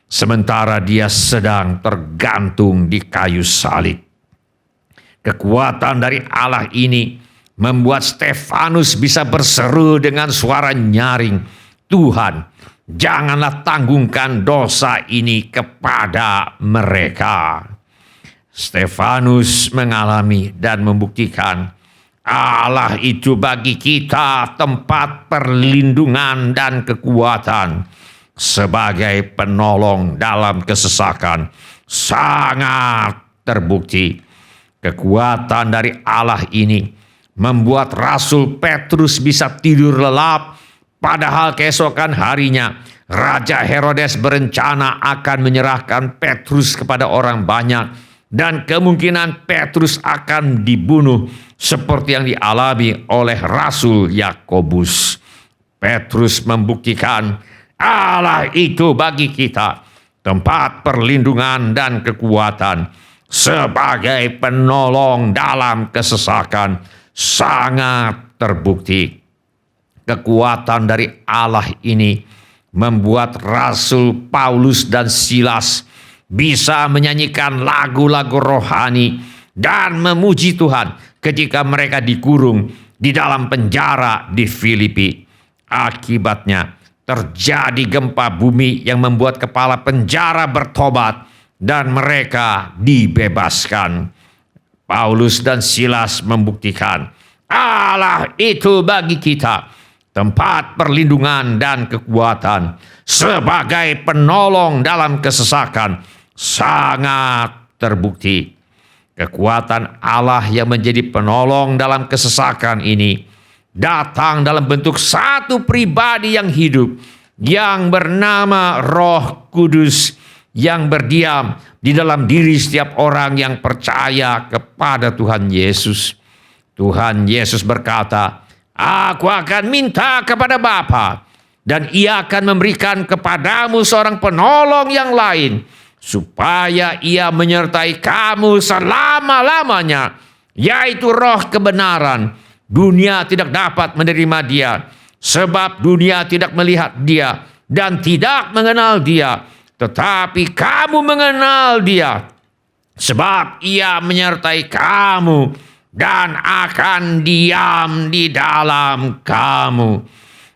Sementara dia sedang tergantung di kayu salib. Kekuatan dari Allah ini membuat Stefanus bisa berseru dengan suara nyaring, "Tuhan, janganlah tanggungkan dosa ini kepada mereka." Stefanus mengalami dan membuktikan Allah itu bagi kita tempat perlindungan dan kekuatan sebagai penolong dalam kesesakan. Sangat terbukti. Kekuatan dari Allah ini membuat Rasul Petrus bisa tidur lelap, padahal keesokan harinya Raja Herodes berencana akan menyerahkan Petrus kepada orang banyak dan kemungkinan Petrus akan dibunuh seperti yang dialami oleh Rasul Yakobus. Petrus membuktikan Allah itu bagi kita tempat perlindungan dan kekuatan sebagai penolong dalam kesesakan sangat terbukti. Kekuatan dari Allah ini membuat Rasul Paulus dan Silas bisa menyanyikan lagu-lagu rohani dan memuji Tuhan ketika mereka dikurung di dalam penjara di Filipi. Akibatnya terjadi gempa bumi yang membuat kepala penjara bertobat dan mereka dibebaskan. Paulus dan Silas membuktikan Allah itu bagi kita tempat perlindungan dan kekuatan sebagai penolong dalam kesesakan sangat terbukti. Kekuatan Allah yang menjadi penolong dalam kesesakan ini datang dalam bentuk satu pribadi yang hidup yang bernama Roh Kudus yang berdiam di dalam diri setiap orang yang percaya kepada Tuhan Yesus. Tuhan Yesus berkata, Aku akan minta kepada Bapa dan Ia akan memberikan kepadamu seorang penolong yang lain supaya Ia menyertai kamu selama-lamanya, yaitu Roh kebenaran. Dunia tidak dapat menerima Dia sebab dunia tidak melihat Dia dan tidak mengenal Dia, tetapi kamu mengenal Dia sebab Ia menyertai kamu dan akan diam di dalam kamu.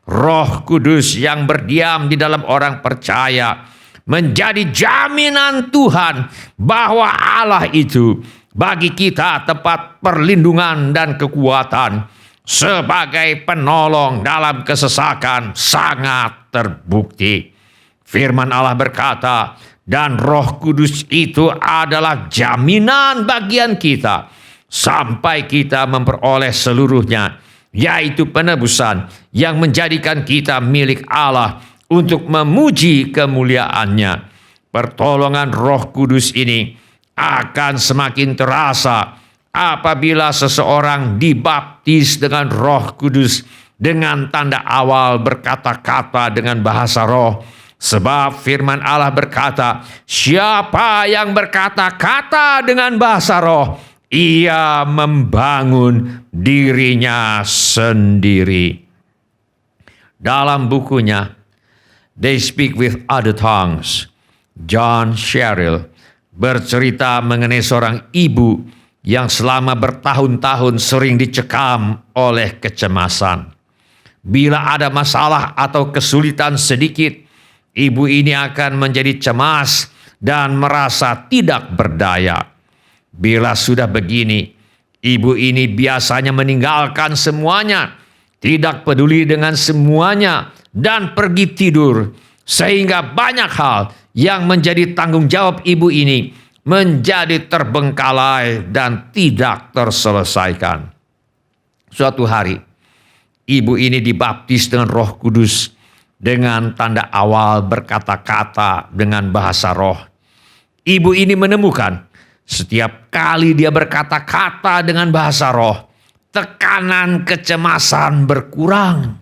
Roh Kudus yang berdiam di dalam orang percaya menjadi jaminan Tuhan bahwa Allah itu bagi kita tempat perlindungan dan kekuatan sebagai penolong dalam kesesakan sangat terbukti. Firman Allah berkata, dan Roh Kudus itu adalah jaminan bagian kita sampai kita memperoleh seluruhnya, yaitu penebusan yang menjadikan kita milik Allah untuk memuji kemuliaannya. Pertolongan Roh Kudus ini akan semakin terasa apabila seseorang dibaptis dengan Roh Kudus dengan tanda awal berkata-kata dengan bahasa roh. Sebab firman Allah berkata, siapa yang berkata-kata dengan bahasa roh, ia membangun dirinya sendiri. Dalam bukunya They Speak with Other Tongues, John Sherrill bercerita mengenai seorang ibu yang selama bertahun-tahun sering dicekam oleh kecemasan. Bila ada masalah atau kesulitan sedikit, ibu ini akan menjadi cemas dan merasa tidak berdaya. Bila sudah begini, ibu ini biasanya meninggalkan semuanya, tidak peduli dengan semuanya, dan pergi tidur. Sehingga banyak hal yang menjadi tanggung jawab ibu ini menjadi terbengkalai dan tidak terselesaikan. Suatu hari, ibu ini dibaptis dengan Roh Kudus dengan tanda awal berkata-kata dengan bahasa roh. Ibu ini menemukan setiap kali dia berkata-kata dengan bahasa roh, tekanan kecemasan berkurang.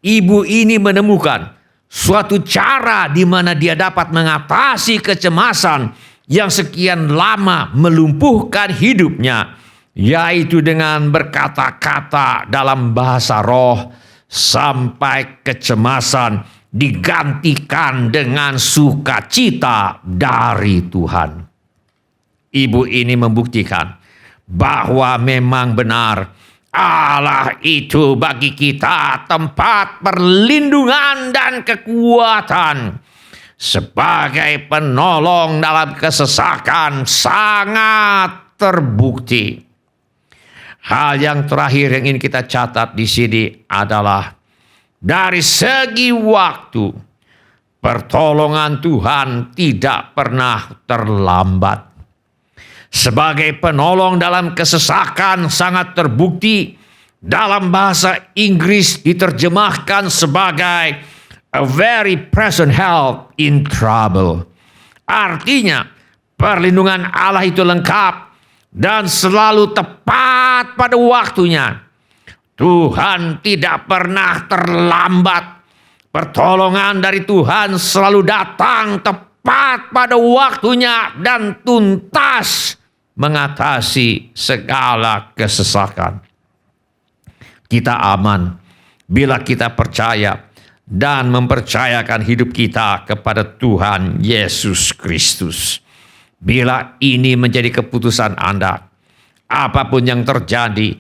Ibu ini menemukan suatu cara di mana dia dapat mengatasi kecemasan yang sekian lama melumpuhkan hidupnya, yaitu dengan berkata-kata dalam bahasa roh sampai kecemasan digantikan dengan sukacita dari Tuhan. Ibu ini membuktikan bahwa memang benar Allah itu bagi kita tempat perlindungan dan kekuatan sebagai penolong dalam kesesakan sangat terbukti. Hal yang terakhir yang ingin kita catat di sini adalah dari segi waktu, pertolongan Tuhan tidak pernah terlambat. Sebagai penolong dalam kesesakan sangat terbukti, dalam bahasa Inggris diterjemahkan sebagai a very present help in trouble. Artinya, perlindungan Allah itu lengkap dan selalu tepat pada waktunya. Tuhan tidak pernah terlambat. Pertolongan dari Tuhan selalu datang tepat pada waktunya dan tuntas mengatasi segala kesesakan. Kita aman bila kita percaya dan mempercayakan hidup kita kepada Tuhan Yesus Kristus. Bila ini menjadi keputusan Anda, apapun yang terjadi,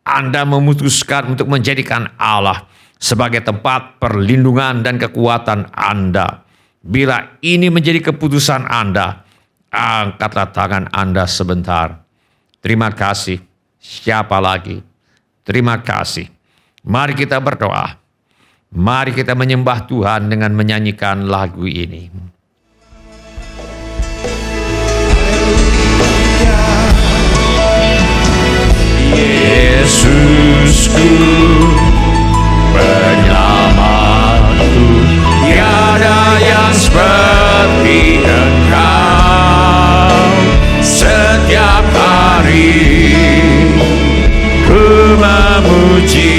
Anda memutuskan untuk menjadikan Allah sebagai tempat perlindungan dan kekuatan Anda. Bila ini menjadi keputusan Anda, angkatlah tangan Anda sebentar. Terima kasih. Siapa lagi? Terima kasih. Mari kita berdoa. Mari kita menyembah Tuhan dengan menyanyikan lagu ini. Yesusku, penyelamatku, tiada yang seperti Engkau. Setiap hari ku memuji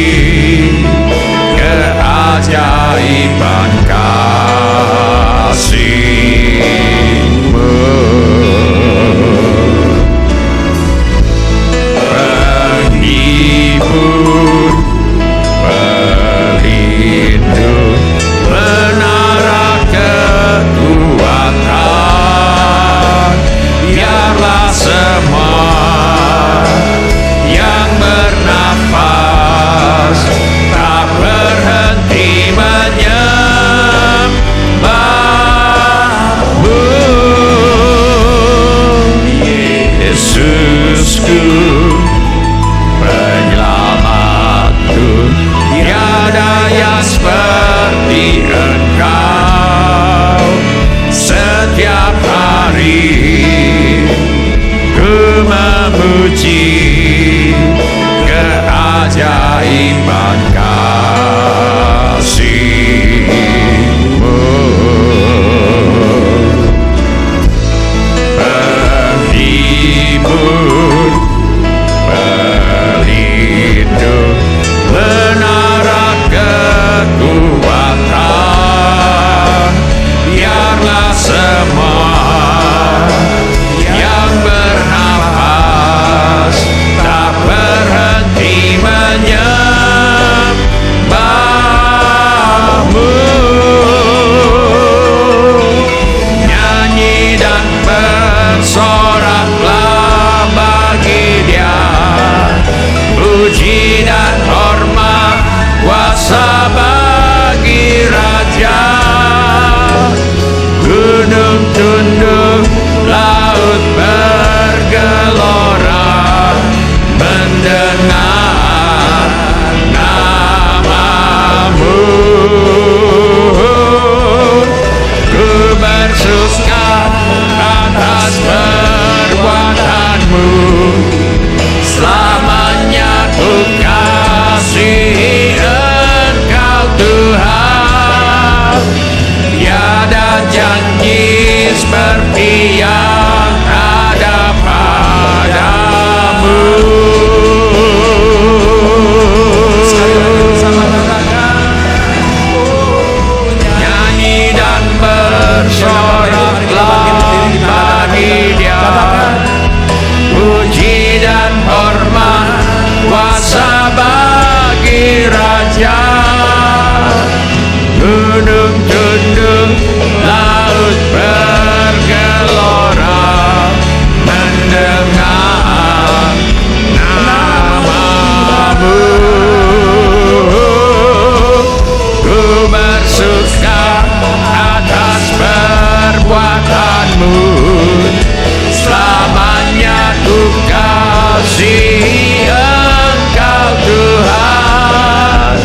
keajaiban kasih-Mu. Penghibur, pelindung, menara kekuatan, biarlah semua yang bernafas tak berhenti menyembah-Mu. Yesusku, penyelamatku, tiada yang seperti Engkau. Setiap hari ku memuji keajaiban kasih-Mu. Penghibur, pelindung, menara kekuatan, biarlah semua yang bernafas tak berhenti menyembah-Mu. Nyanyi dan bersoraklah bagi Dia, puji dan hormat, kuasa bagi Raja. Gunung tunduk, laut bergelora, mendengar nama-Mu. Ku bersuka atas perbuatan-Mu, selamanya ku kasihi Engkau Tuhan. Tiada janji seperti yang ada padamu. Nyanyi dan bersoraklah bagi Dia, puji dan hormat, kuasa bagi Raja. Gunung tunduk, laut bergelora, mendengar nama-Mu. Ku bersuka atas perbuatan-Mu, selamanya ku kasihi Engkau Tuhan.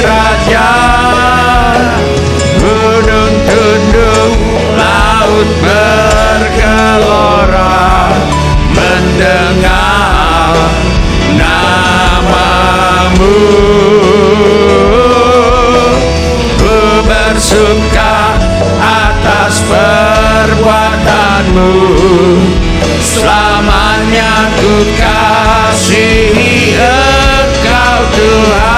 Raja. Gunung tunduk, laut bergelora, mendengar namamu. Ku bersuka atas perbuatanmu, selamanya ku kasihi Engkau Tuhan.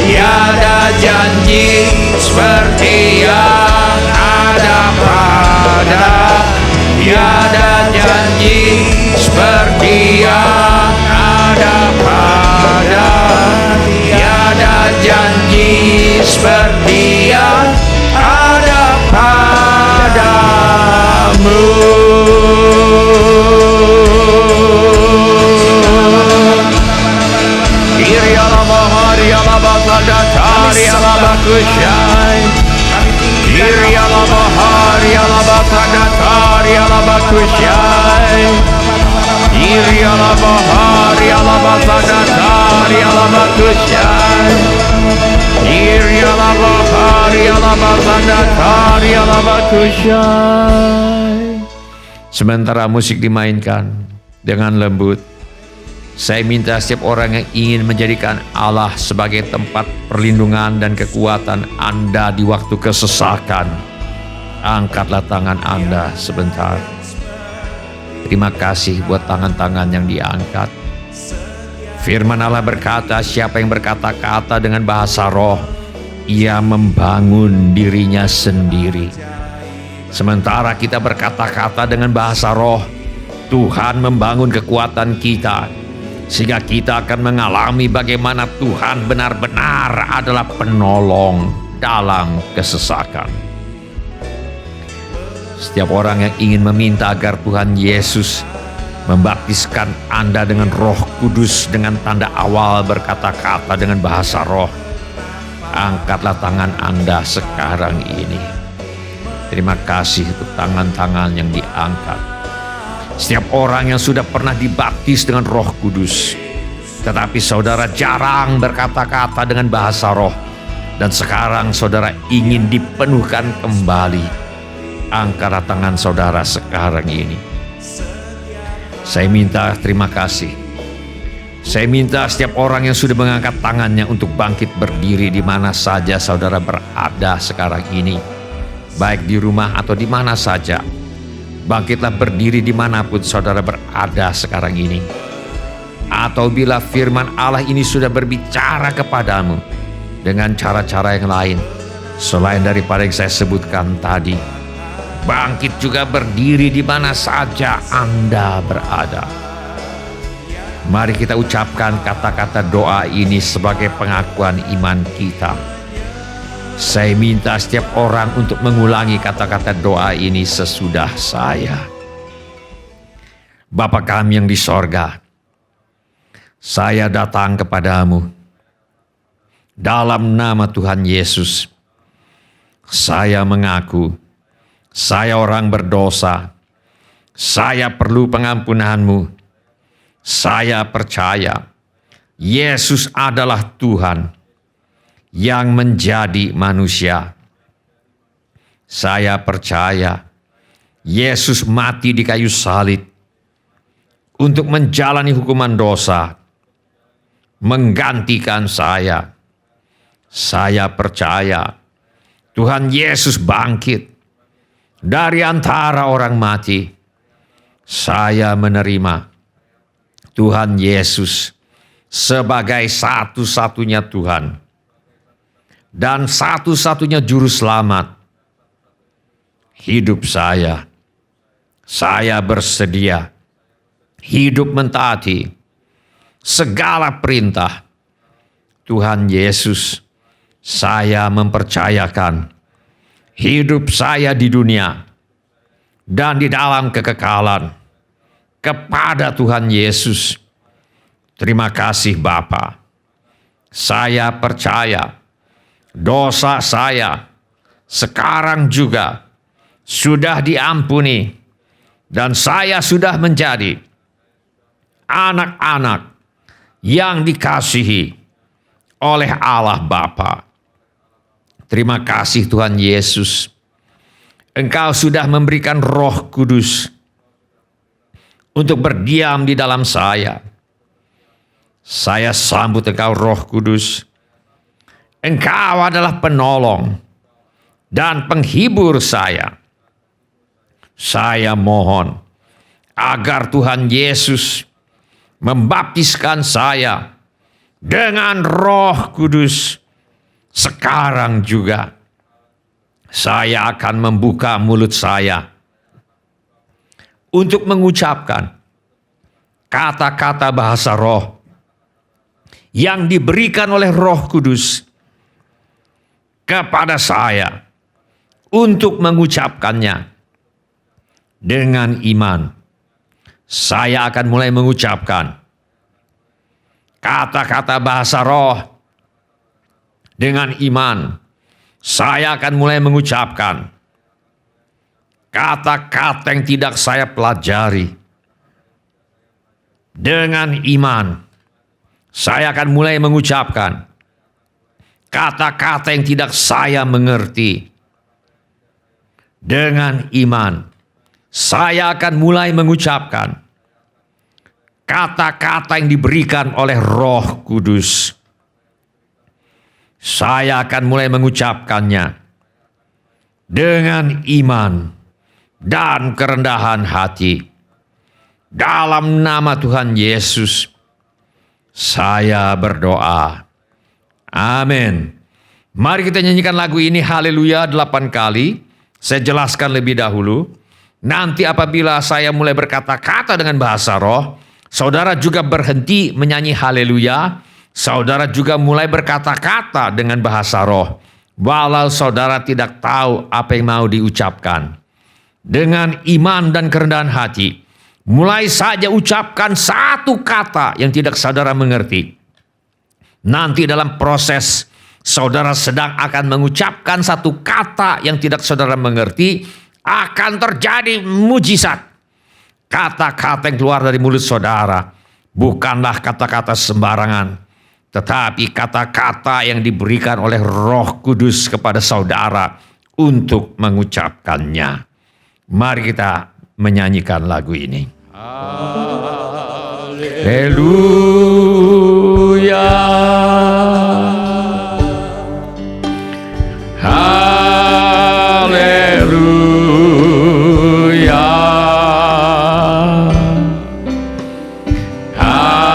Tiada janji seperti yang ada pada, tiada janji seperti yang ada pada, tiada janji seperti yang ada padamu. Sementara musik dimainkan dengan lembut, saya minta setiap orang yang ingin menjadikan Allah sebagai tempat perlindungan dan kekuatan Anda di waktu kesesakan, angkatlah tangan Anda sebentar. Terima kasih buat tangan-tangan yang diangkat. Firman Allah berkata, siapa yang berkata-kata dengan bahasa roh, ia membangun dirinya sendiri. Sementara kita berkata-kata dengan bahasa roh, Tuhan membangun kekuatan kita, sehingga kita akan mengalami bagaimana Tuhan benar-benar adalah penolong dalam kesesakan. Setiap orang yang ingin meminta agar Tuhan Yesus membaptiskan Anda dengan Roh Kudus dengan tanda awal berkata-kata dengan bahasa roh, angkatlah tangan Anda sekarang ini. Terima kasih untuk tangan-tangan yang diangkat. Setiap orang yang sudah pernah dibaptis dengan Roh Kudus, tetapi saudara jarang berkata-kata dengan bahasa roh, dan sekarang saudara ingin dipenuhkan kembali, angkatlah tangan saudara sekarang ini. Saya minta terima kasih. Saya minta setiap orang yang sudah mengangkat tangannya untuk bangkit berdiri di mana saja saudara berada sekarang ini, baik di rumah atau di mana saja. Bangkitlah berdiri dimanapun saudara berada sekarang ini. Atau bila firman Allah ini sudah berbicara kepadamu dengan cara-cara yang lain selain daripada yang saya sebutkan tadi, bangkit juga berdiri di mana saja Anda berada. Mari kita ucapkan kata-kata doa ini sebagai pengakuan iman kita. Saya minta setiap orang untuk mengulangi kata-kata doa ini sesudah saya. Bapa kami yang di sorga, saya datang kepadamu dalam nama Tuhan Yesus. Saya mengaku saya orang berdosa, saya perlu pengampunanmu. Saya percaya Yesus adalah Tuhan yang menjadi manusia. Saya percaya Yesus mati di kayu salib untuk menjalani hukuman dosa, menggantikan saya. Saya percaya Tuhan Yesus bangkit dari antara orang mati. Saya menerima Tuhan Yesus sebagai satu-satunya Tuhan dan satu-satunya juru selamat hidup saya. Saya bersedia hidup mentaati segala perintah Tuhan Yesus. Saya mempercayakan hidup saya di dunia dan di dalam kekekalan kepada Tuhan Yesus. Terima kasih Bapa. Saya percaya dosa saya sekarang juga sudah diampuni dan saya sudah menjadi anak-anak yang dikasihi oleh Allah Bapa. Terima kasih Tuhan Yesus. Engkau sudah memberikan Roh Kudus untuk berdiam di dalam saya. Saya sambut Engkau Roh Kudus. Engkau adalah penolong dan penghibur saya. Saya mohon agar Tuhan Yesus membaptiskan saya dengan Roh Kudus sekarang juga. Saya akan membuka mulut saya untuk mengucapkan kata-kata bahasa roh yang diberikan oleh Roh Kudus kepada saya untuk mengucapkannya dengan iman. Saya akan mulai mengucapkan kata-kata bahasa roh dengan iman. Saya akan mulai mengucapkan kata-kata yang tidak saya pelajari dengan iman. Saya akan mulai mengucapkan kata-kata yang tidak saya mengerti dengan iman. Saya akan mulai mengucapkan kata-kata yang diberikan oleh Roh Kudus. Saya akan mulai mengucapkannya dengan iman dan kerendahan hati. Dalam nama Tuhan Yesus, saya berdoa. Amin. Mari kita nyanyikan lagu ini, Haleluya, 8 kali. Saya jelaskan lebih dahulu. Nanti apabila saya mulai berkata-kata dengan bahasa roh, saudara juga berhenti menyanyi Haleluya. Saudara juga mulai berkata-kata dengan bahasa roh, walau saudara tidak tahu apa yang mau diucapkan. Dengan iman dan kerendahan hati, mulai saja ucapkan satu kata yang tidak saudara mengerti. Nanti dalam proses saudara sedang akan mengucapkan satu kata yang tidak saudara mengerti, akan terjadi mujizat. Kata-kata yang keluar dari mulut saudara bukanlah kata-kata sembarangan, tetapi kata-kata yang diberikan oleh Roh Kudus kepada saudara untuk mengucapkannya. Mari kita menyanyikan lagu ini. Haleluya. Haleluya. Haleluya.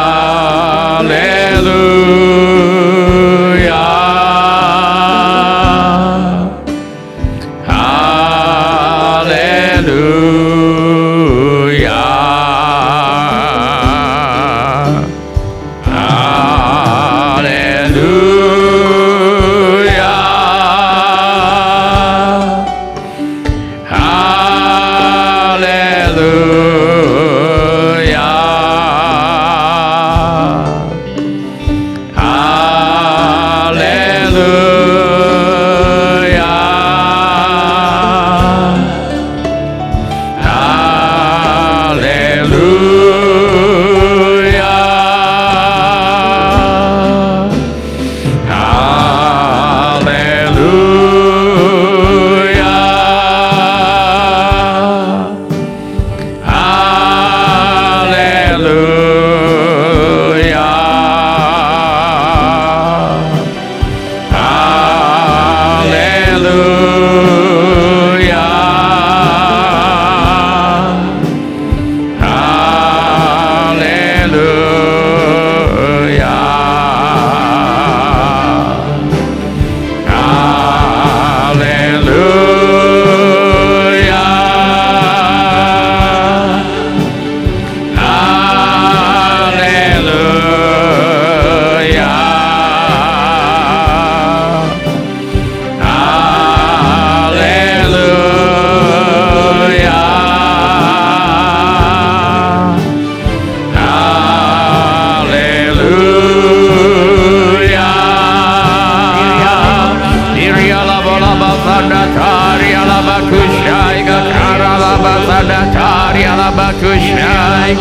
Basadatari Alabakushai.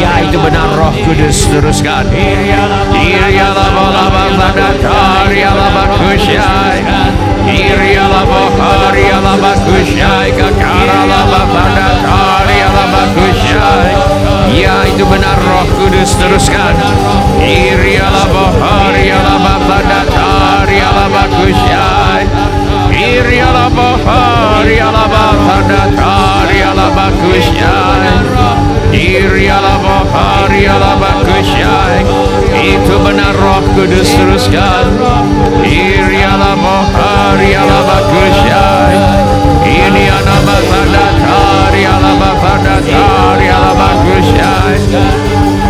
Ya, itu benar, Roh Kudus, teruskan. Basadatari Alabakushai. Basadatari Alabakushai. Ya, itu benar, Roh Kudus, teruskan. Basadatari Alabakushai. Basadatari Alabakushai. Itu benar, Roh Kudus, teruskan. Alabakushai. Ini Basadatari Alabakushai.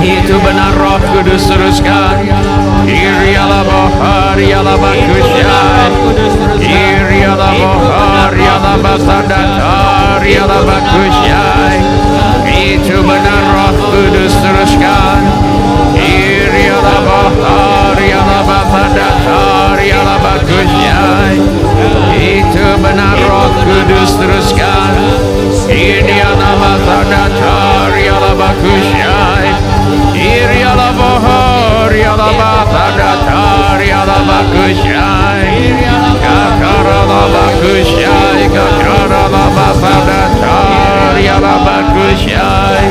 Itu benar, Roh Kudus, teruskan. Alabakushai. Basadatari Alabakushai. Itu benar, Roh Kudus, teruskan. Basadatari Alabakushai. Itu benar, Roh Kudus, teruskan. Basadatari Alabakushai. Basadatari Alabakushai. Basadatari Alabakushai.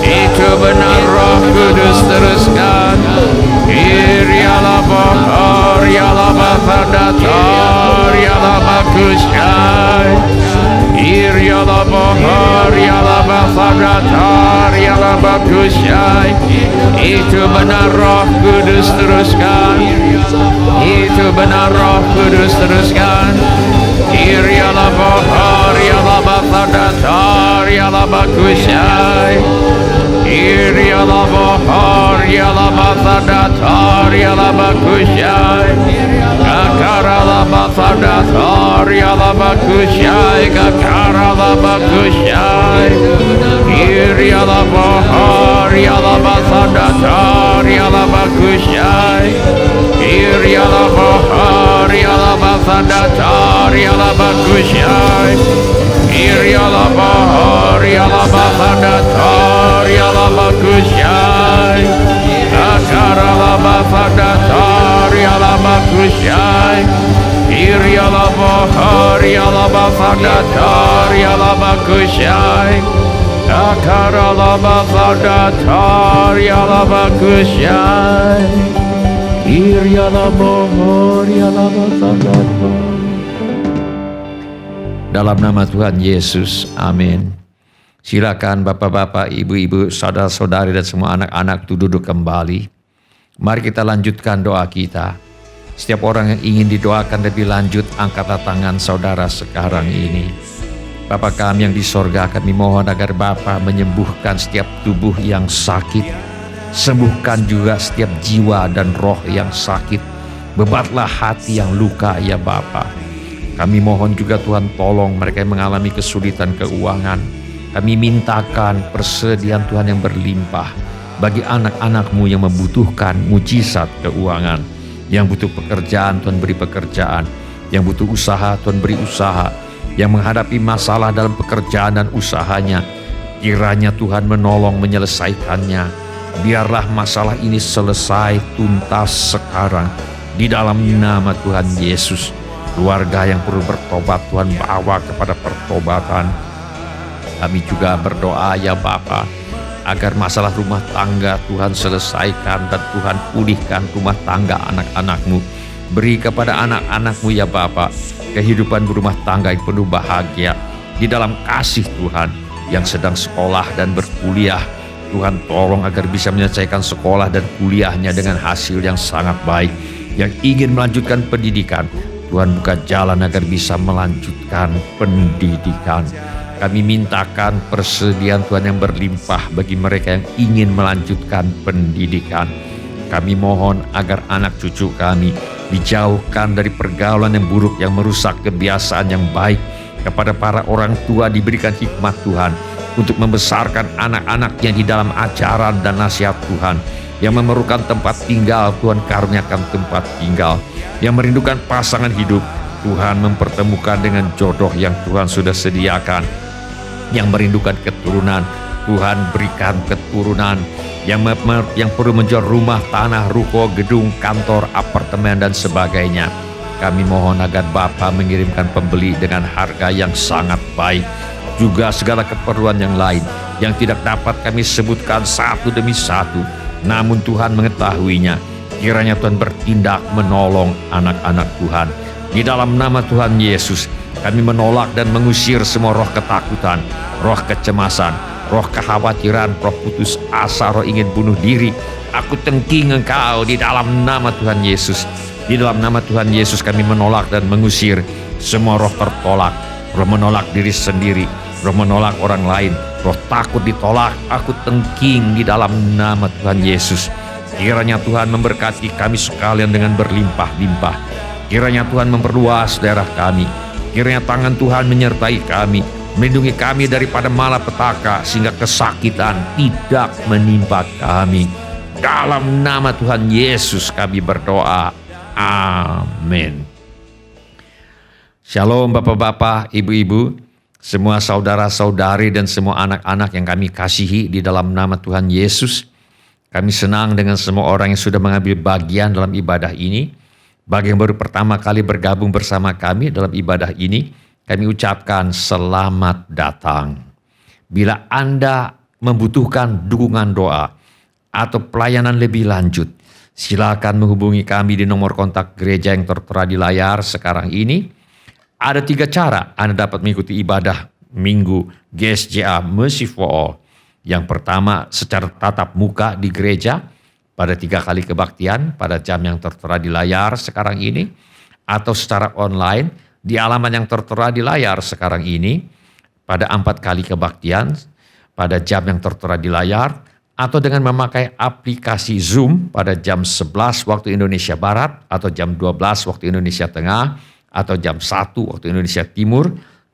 Itu benar, Roh Kudus, teruskan. Basadatari Alabakushai. Basadatari Alabakushai. Itu benar, Roh Kudus, teruskan. Itu benar, Roh Kudus, teruskan. Basadatari Alabakushai. Basadatari Alabakushai. Basadatari Alabakushai. Basadatari Alabakushai. Basadatari Alabakushai. Basadatari Alabakushai. Basadatari Alabakushai. Basadatari Alabakushai. Basadatari Alabakushai. Dalam nama Tuhan Yesus, amin. Silakan bapak-bapak, ibu-ibu, saudara-saudari dan semua anak-anak duduk kembali. Mari kita lanjutkan doa kita. Setiap orang yang ingin didoakan lebih lanjut, angkatlah tangan saudara sekarang ini. Bapa kami yang di sorga, kami mohon agar Bapa menyembuhkan setiap tubuh yang sakit. Sembuhkan juga setiap jiwa dan roh yang sakit. Bebatlah hati yang luka ya Bapa. Kami mohon juga Tuhan, tolong mereka yang mengalami kesulitan keuangan. Kami mintakan persediaan Tuhan yang berlimpah bagi anak-anak-Mu yang membutuhkan mujizat keuangan. Yang butuh pekerjaan, Tuhan beri pekerjaan. Yang butuh usaha, Tuhan beri usaha. Yang menghadapi masalah dalam pekerjaan dan usahanya, kiranya Tuhan menolong menyelesaikannya. Biarlah masalah ini selesai tuntas sekarang di dalam nama Tuhan Yesus. Keluarga yang perlu bertobat, Tuhan bawa kepada pertobatan. Kami juga berdoa ya Bapa, agar masalah rumah tangga Tuhan selesaikan dan Tuhan pulihkan rumah tangga anak-anak-Mu. Beri kepada anak-anak-Mu ya Bapa kehidupan berumah tangga yang penuh bahagia di dalam kasih Tuhan. Yang sedang sekolah dan berkuliah, Tuhan tolong agar bisa menyelesaikan sekolah dan kuliahnya dengan hasil yang sangat baik. Yang ingin melanjutkan pendidikan, Tuhan buka jalan agar bisa melanjutkan pendidikan. Kami mintakan persediaan Tuhan yang berlimpah bagi mereka yang ingin melanjutkan pendidikan. Kami mohon agar anak cucu kami dijauhkan dari pergaulan yang buruk yang merusak kebiasaan yang baik. Kepada para orang tua diberikan hikmat Tuhan untuk membesarkan anak-anaknya di dalam ajaran dan nasihat Tuhan. Yang memerlukan tempat tinggal, Tuhan karuniakan tempat tinggal. Yang merindukan pasangan hidup, Tuhan mempertemukan dengan jodoh yang Tuhan sudah sediakan. yang merindukan keturunan, Tuhan berikan keturunan. Yang perlu menjual rumah, tanah, ruko, gedung, kantor, apartemen, dan sebagainya. Kami mohon agar Bapa mengirimkan pembeli dengan harga yang sangat baik. Juga segala keperluan yang lain yang tidak dapat kami sebutkan satu demi satu. Namun Tuhan mengetahuinya. Kiranya Tuhan bertindak menolong anak-anak Tuhan. Di dalam nama Tuhan Yesus, kami menolak dan mengusir semua roh ketakutan, roh kecemasan, roh kekhawatiran, roh putus asa, roh ingin bunuh diri. Aku tengking engkau di dalam nama Tuhan Yesus. Di dalam nama Tuhan Yesus kami menolak dan mengusir semua roh tertolak, roh menolak diri sendiri, roh menolak orang lain, roh takut ditolak. Aku tengking di dalam nama Tuhan Yesus. Kiranya Tuhan memberkati kami sekalian dengan berlimpah-limpah. Kiranya Tuhan memperluas daerah kami. Kiranya tangan Tuhan menyertai kami, melindungi kami daripada malapetaka sehingga kesakitan tidak menimpa kami. Dalam nama Tuhan Yesus kami berdoa. Amin. Shalom bapak-bapak, ibu-ibu, semua saudara-saudari dan semua anak-anak yang kami kasihi di dalam nama Tuhan Yesus. Kami senang dengan semua orang yang sudah mengambil bagian dalam ibadah ini. Bagi yang baru pertama kali bergabung bersama kami dalam ibadah ini, kami ucapkan selamat datang. Bila Anda membutuhkan dukungan doa atau pelayanan lebih lanjut, silakan menghubungi kami di nomor kontak gereja yang tertera di layar sekarang ini. Ada 3 cara Anda dapat mengikuti ibadah Minggu GSJA Mercy for All. Yang pertama, secara tatap muka di gereja pada 3 kali kebaktian pada jam yang tertera di layar sekarang ini, atau secara online di alamat yang tertera di layar sekarang ini pada 4 kali kebaktian pada jam yang tertera di layar, atau dengan memakai aplikasi Zoom pada jam 11 waktu Indonesia Barat, atau jam 12 waktu Indonesia Tengah, atau jam 1 waktu Indonesia Timur.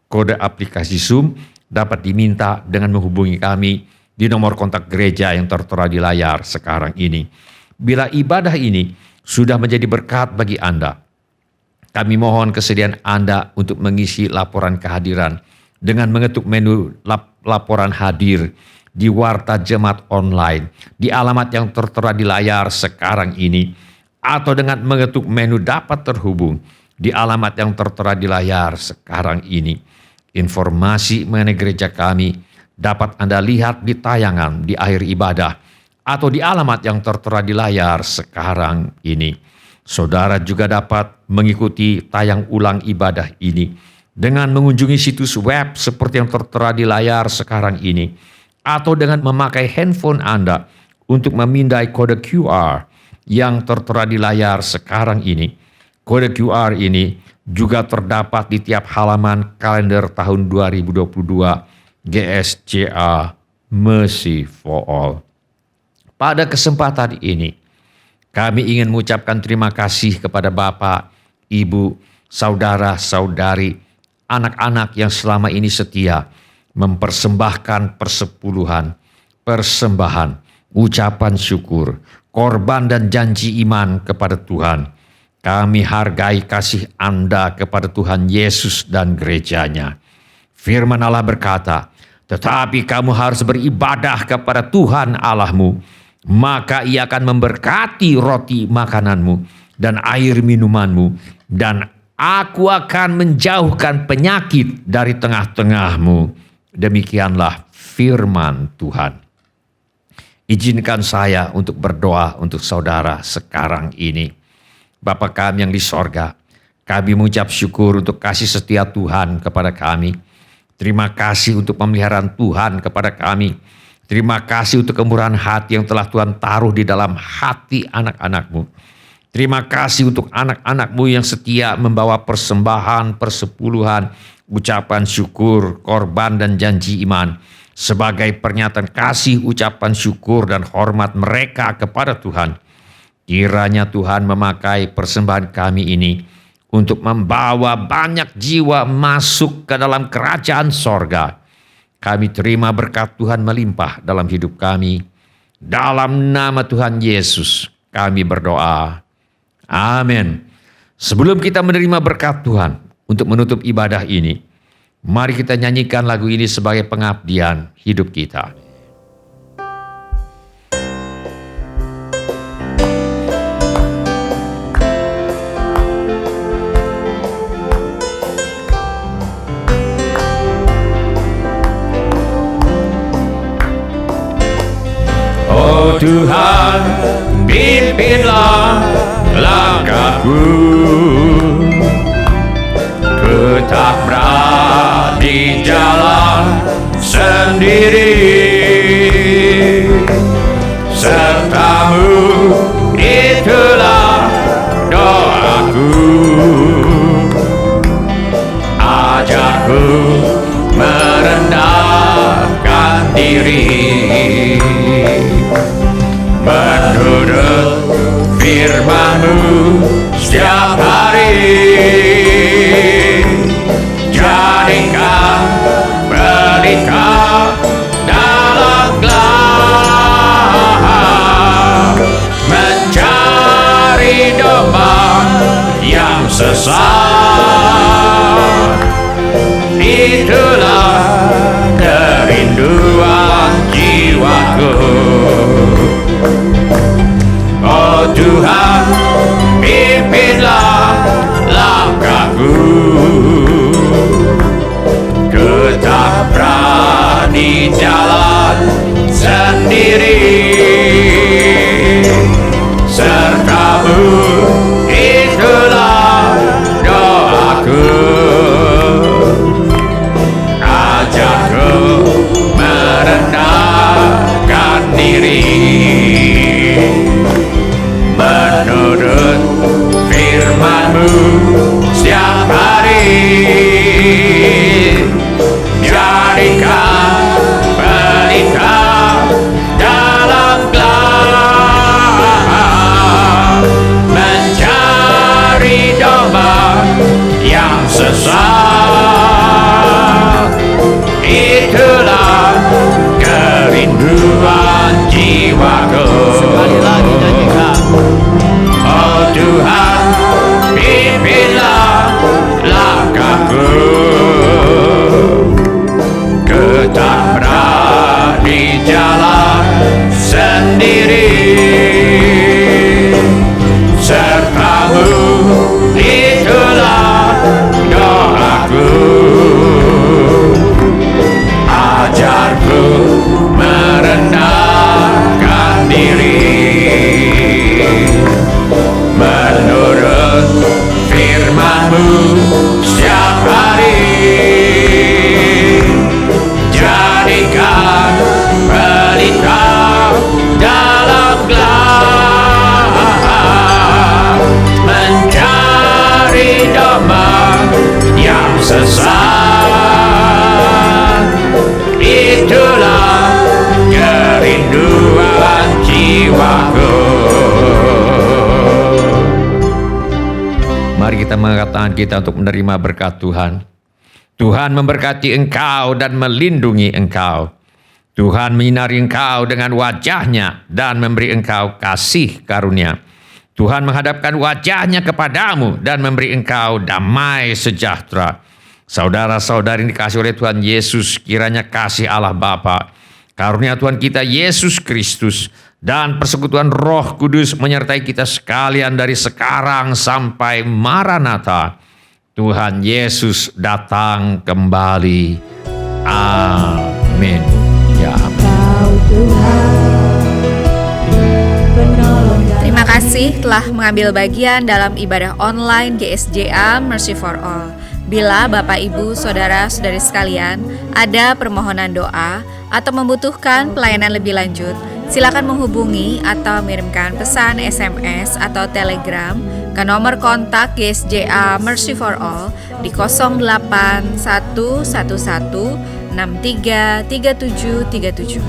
Kode aplikasi Zoom dapat diminta dengan menghubungi kami di nomor kontak gereja yang tertera di layar sekarang ini. Bila ibadah ini sudah menjadi berkat bagi Anda, kami mohon kesediaan Anda untuk mengisi laporan kehadiran dengan mengetuk menu laporan hadir di Warta Jemaat Online di alamat yang tertera di layar sekarang ini, atau dengan mengetuk menu dapat terhubung di alamat yang tertera di layar sekarang ini. Informasi mengenai gereja kami dapat Anda lihat di tayangan di akhir ibadah atau di alamat yang tertera di layar sekarang ini. Saudara juga dapat mengikuti tayang ulang ibadah ini dengan mengunjungi situs web seperti yang tertera di layar sekarang ini, atau dengan memakai handphone Anda untuk memindai kode QR yang tertera di layar sekarang ini. Kode QR ini juga terdapat di tiap halaman kalender tahun 2022 GSJA Mercy for All. Pada kesempatan ini, kami ingin mengucapkan terima kasih kepada Bapak, Ibu, saudara-saudari, anak-anak yang selama ini setia mempersembahkan persepuluhan, persembahan, ucapan syukur, korban dan janji iman kepada Tuhan. Kami hargai kasih Anda kepada Tuhan Yesus dan gerejanya. Firman Allah berkata, tetapi kamu harus beribadah kepada Tuhan Allahmu, maka Ia akan memberkati roti makananmu dan air minumanmu, dan Aku akan menjauhkan penyakit dari tengah-tengahmu. Demikianlah firman Tuhan. Izinkan saya untuk berdoa untuk saudara sekarang ini. Bapa kami yang di sorga, kami mengucap syukur untuk kasih setia Tuhan kepada kami. Terima kasih untuk pemeliharaan Tuhan kepada kami. Terima kasih untuk kemurahan hati yang telah Tuhan taruh di dalam hati anak-anak-Mu. Terima kasih untuk anak-anak-Mu yang setia membawa persembahan, persepuluhan, ucapan syukur, korban dan janji iman. Sebagai pernyataan kasih, ucapan syukur dan hormat mereka kepada Tuhan. Kiranya Tuhan memakai persembahan kami ini untuk membawa banyak jiwa masuk ke dalam kerajaan sorga. Kami terima berkat Tuhan melimpah dalam hidup kami. Dalam nama Tuhan Yesus kami berdoa. Amin. Sebelum kita menerima berkat Tuhan untuk menutup ibadah ini, Mari kita nyanyikan lagu ini sebagai pengabdian hidup kita. Oh Tuhan, pimpinlah langkahku, ku tak berani jalan sendiri, sertamu itulah doaku, ajarku merendahkan diri, menurut firman-Mu setiap hari. Jadikan pelita dalam gelap, mencari domba yang sesat. Itulah kerinduan jiwaku. Oh Tuhan, pimpinlah langkahku, ku tak berani jalan sendiri, serta-Mu itulah doaku, ajarku merendahkan diri, menurut firman-Mu setiap hari. Jadikan pelita dalam gelap, mencari domba yang sesat. Itulah kerinduan jiwaku. Sekali lagi nyanyikan. Oh Tuhan, pimpinlah langkahku, ku tak berani jalan sendiri, serta-Mu itulah doaku, ajarku merendahkan diri, menurut firman-Mu setiap hari. Jadikan pelita dalam gelap, mencari domba yang sesat. Itulah kerinduan jiwaku. Mari kita mengangkat tangan kita untuk menerima berkat Tuhan. Tuhan memberkati engkau dan melindungi engkau. Tuhan menyinari engkau dengan wajah-Nya dan memberi engkau kasih karunia. Tuhan menghadapkan wajah-Nya kepadamu dan memberi engkau damai sejahtera. Saudara-saudari yang dikasihi oleh Tuhan Yesus, kiranya kasih Allah Bapa, karunia Tuhan kita Yesus Kristus, dan persekutuan Roh Kudus menyertai kita sekalian dari sekarang sampai Maranatha. Tuhan Yesus datang kembali. Amin. Ya. Terima kasih telah mengambil bagian dalam ibadah online GSJA Mercy for All. Bila Bapak, Ibu, Saudara-saudari sekalian ada permohonan doa atau membutuhkan pelayanan lebih lanjut, silakan menghubungi atau mengirimkan pesan SMS atau Telegram ke nomor kontak GSJA Mercy for All di 08111633737.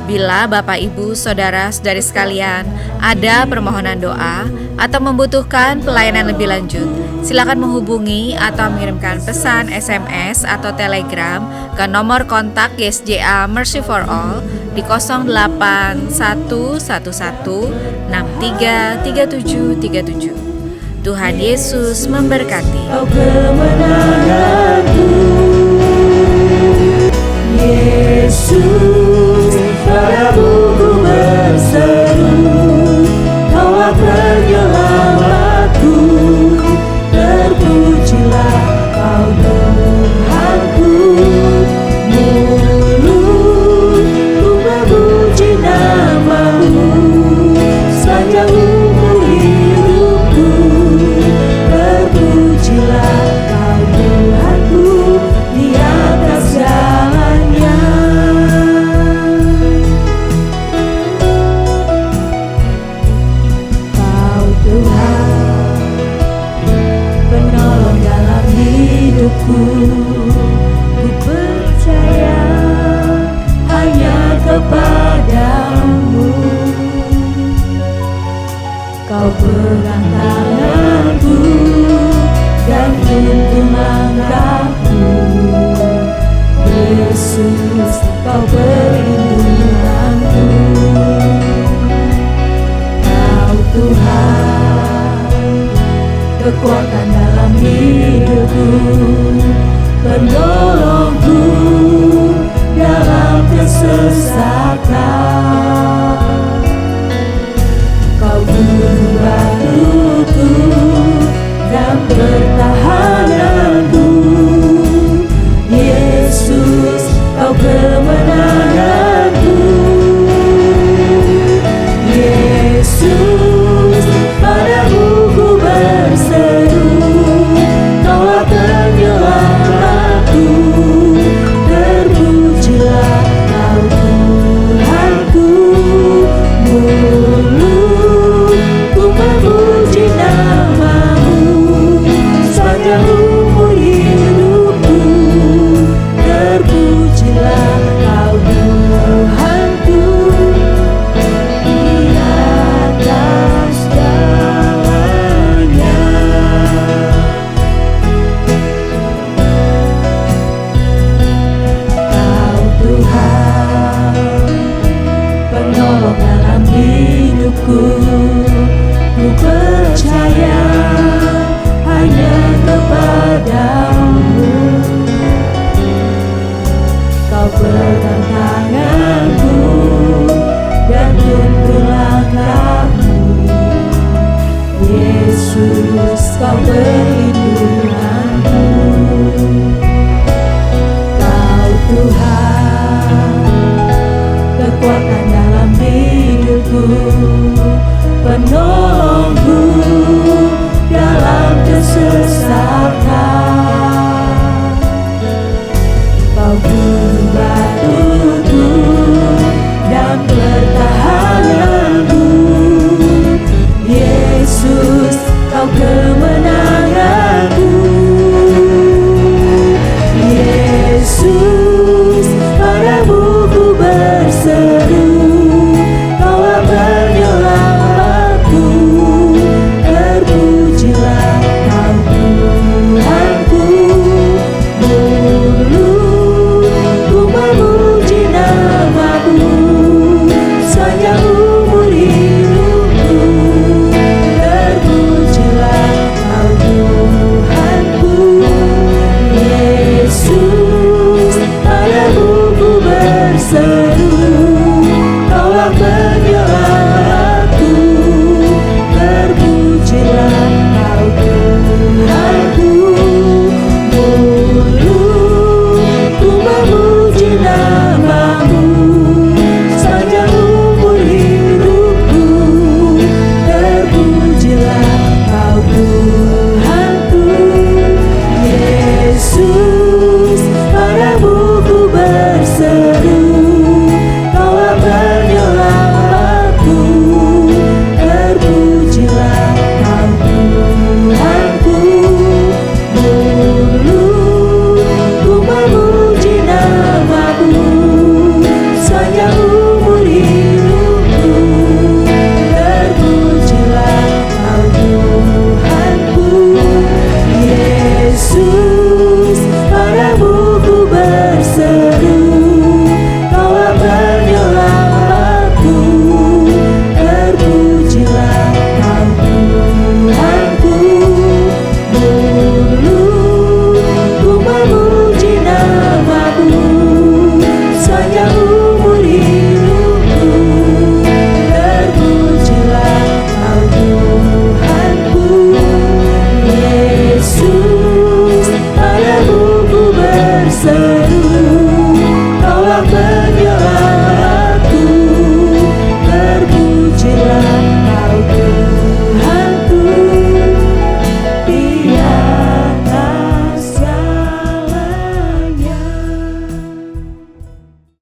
Bila Bapak, Ibu, Saudara-saudari sekalian ada permohonan doa atau membutuhkan pelayanan lebih lanjut, silakan menghubungi atau mengirimkan pesan SMS atau Telegram ke nomor kontak GSJA Mercy for All di 08111633737. Tuhan Yesus memberkati. Kemenanganku. pegang tanganku dan tuntun langkahku. Yesus, Kau perlindunganku. Kau Tuhan, kekuatan dalam hidupku, penolongku dalam kesesakan. Kau guru batuku dan pertahananku. Yesus, Kau kemenanganku. Yesus, padamu ku berseru, Kaulah penyelamatku. Terpujilah Kau Tuhanku. Mulutku memuji nama-Mu sepanjang umur hidupku. Terpujilah Kau Tuhanku di atas segalanya. Kau Tuhan, penolong dalam hidupku. Ku percaya hanya kepada-Mu. Kau pegang tanganku dan tuntun langkahku. Yesus, Kau perlindunganku. Kau Tuhan, kekuatan dalam hidupku, penolongku dalam kesesakan. Kau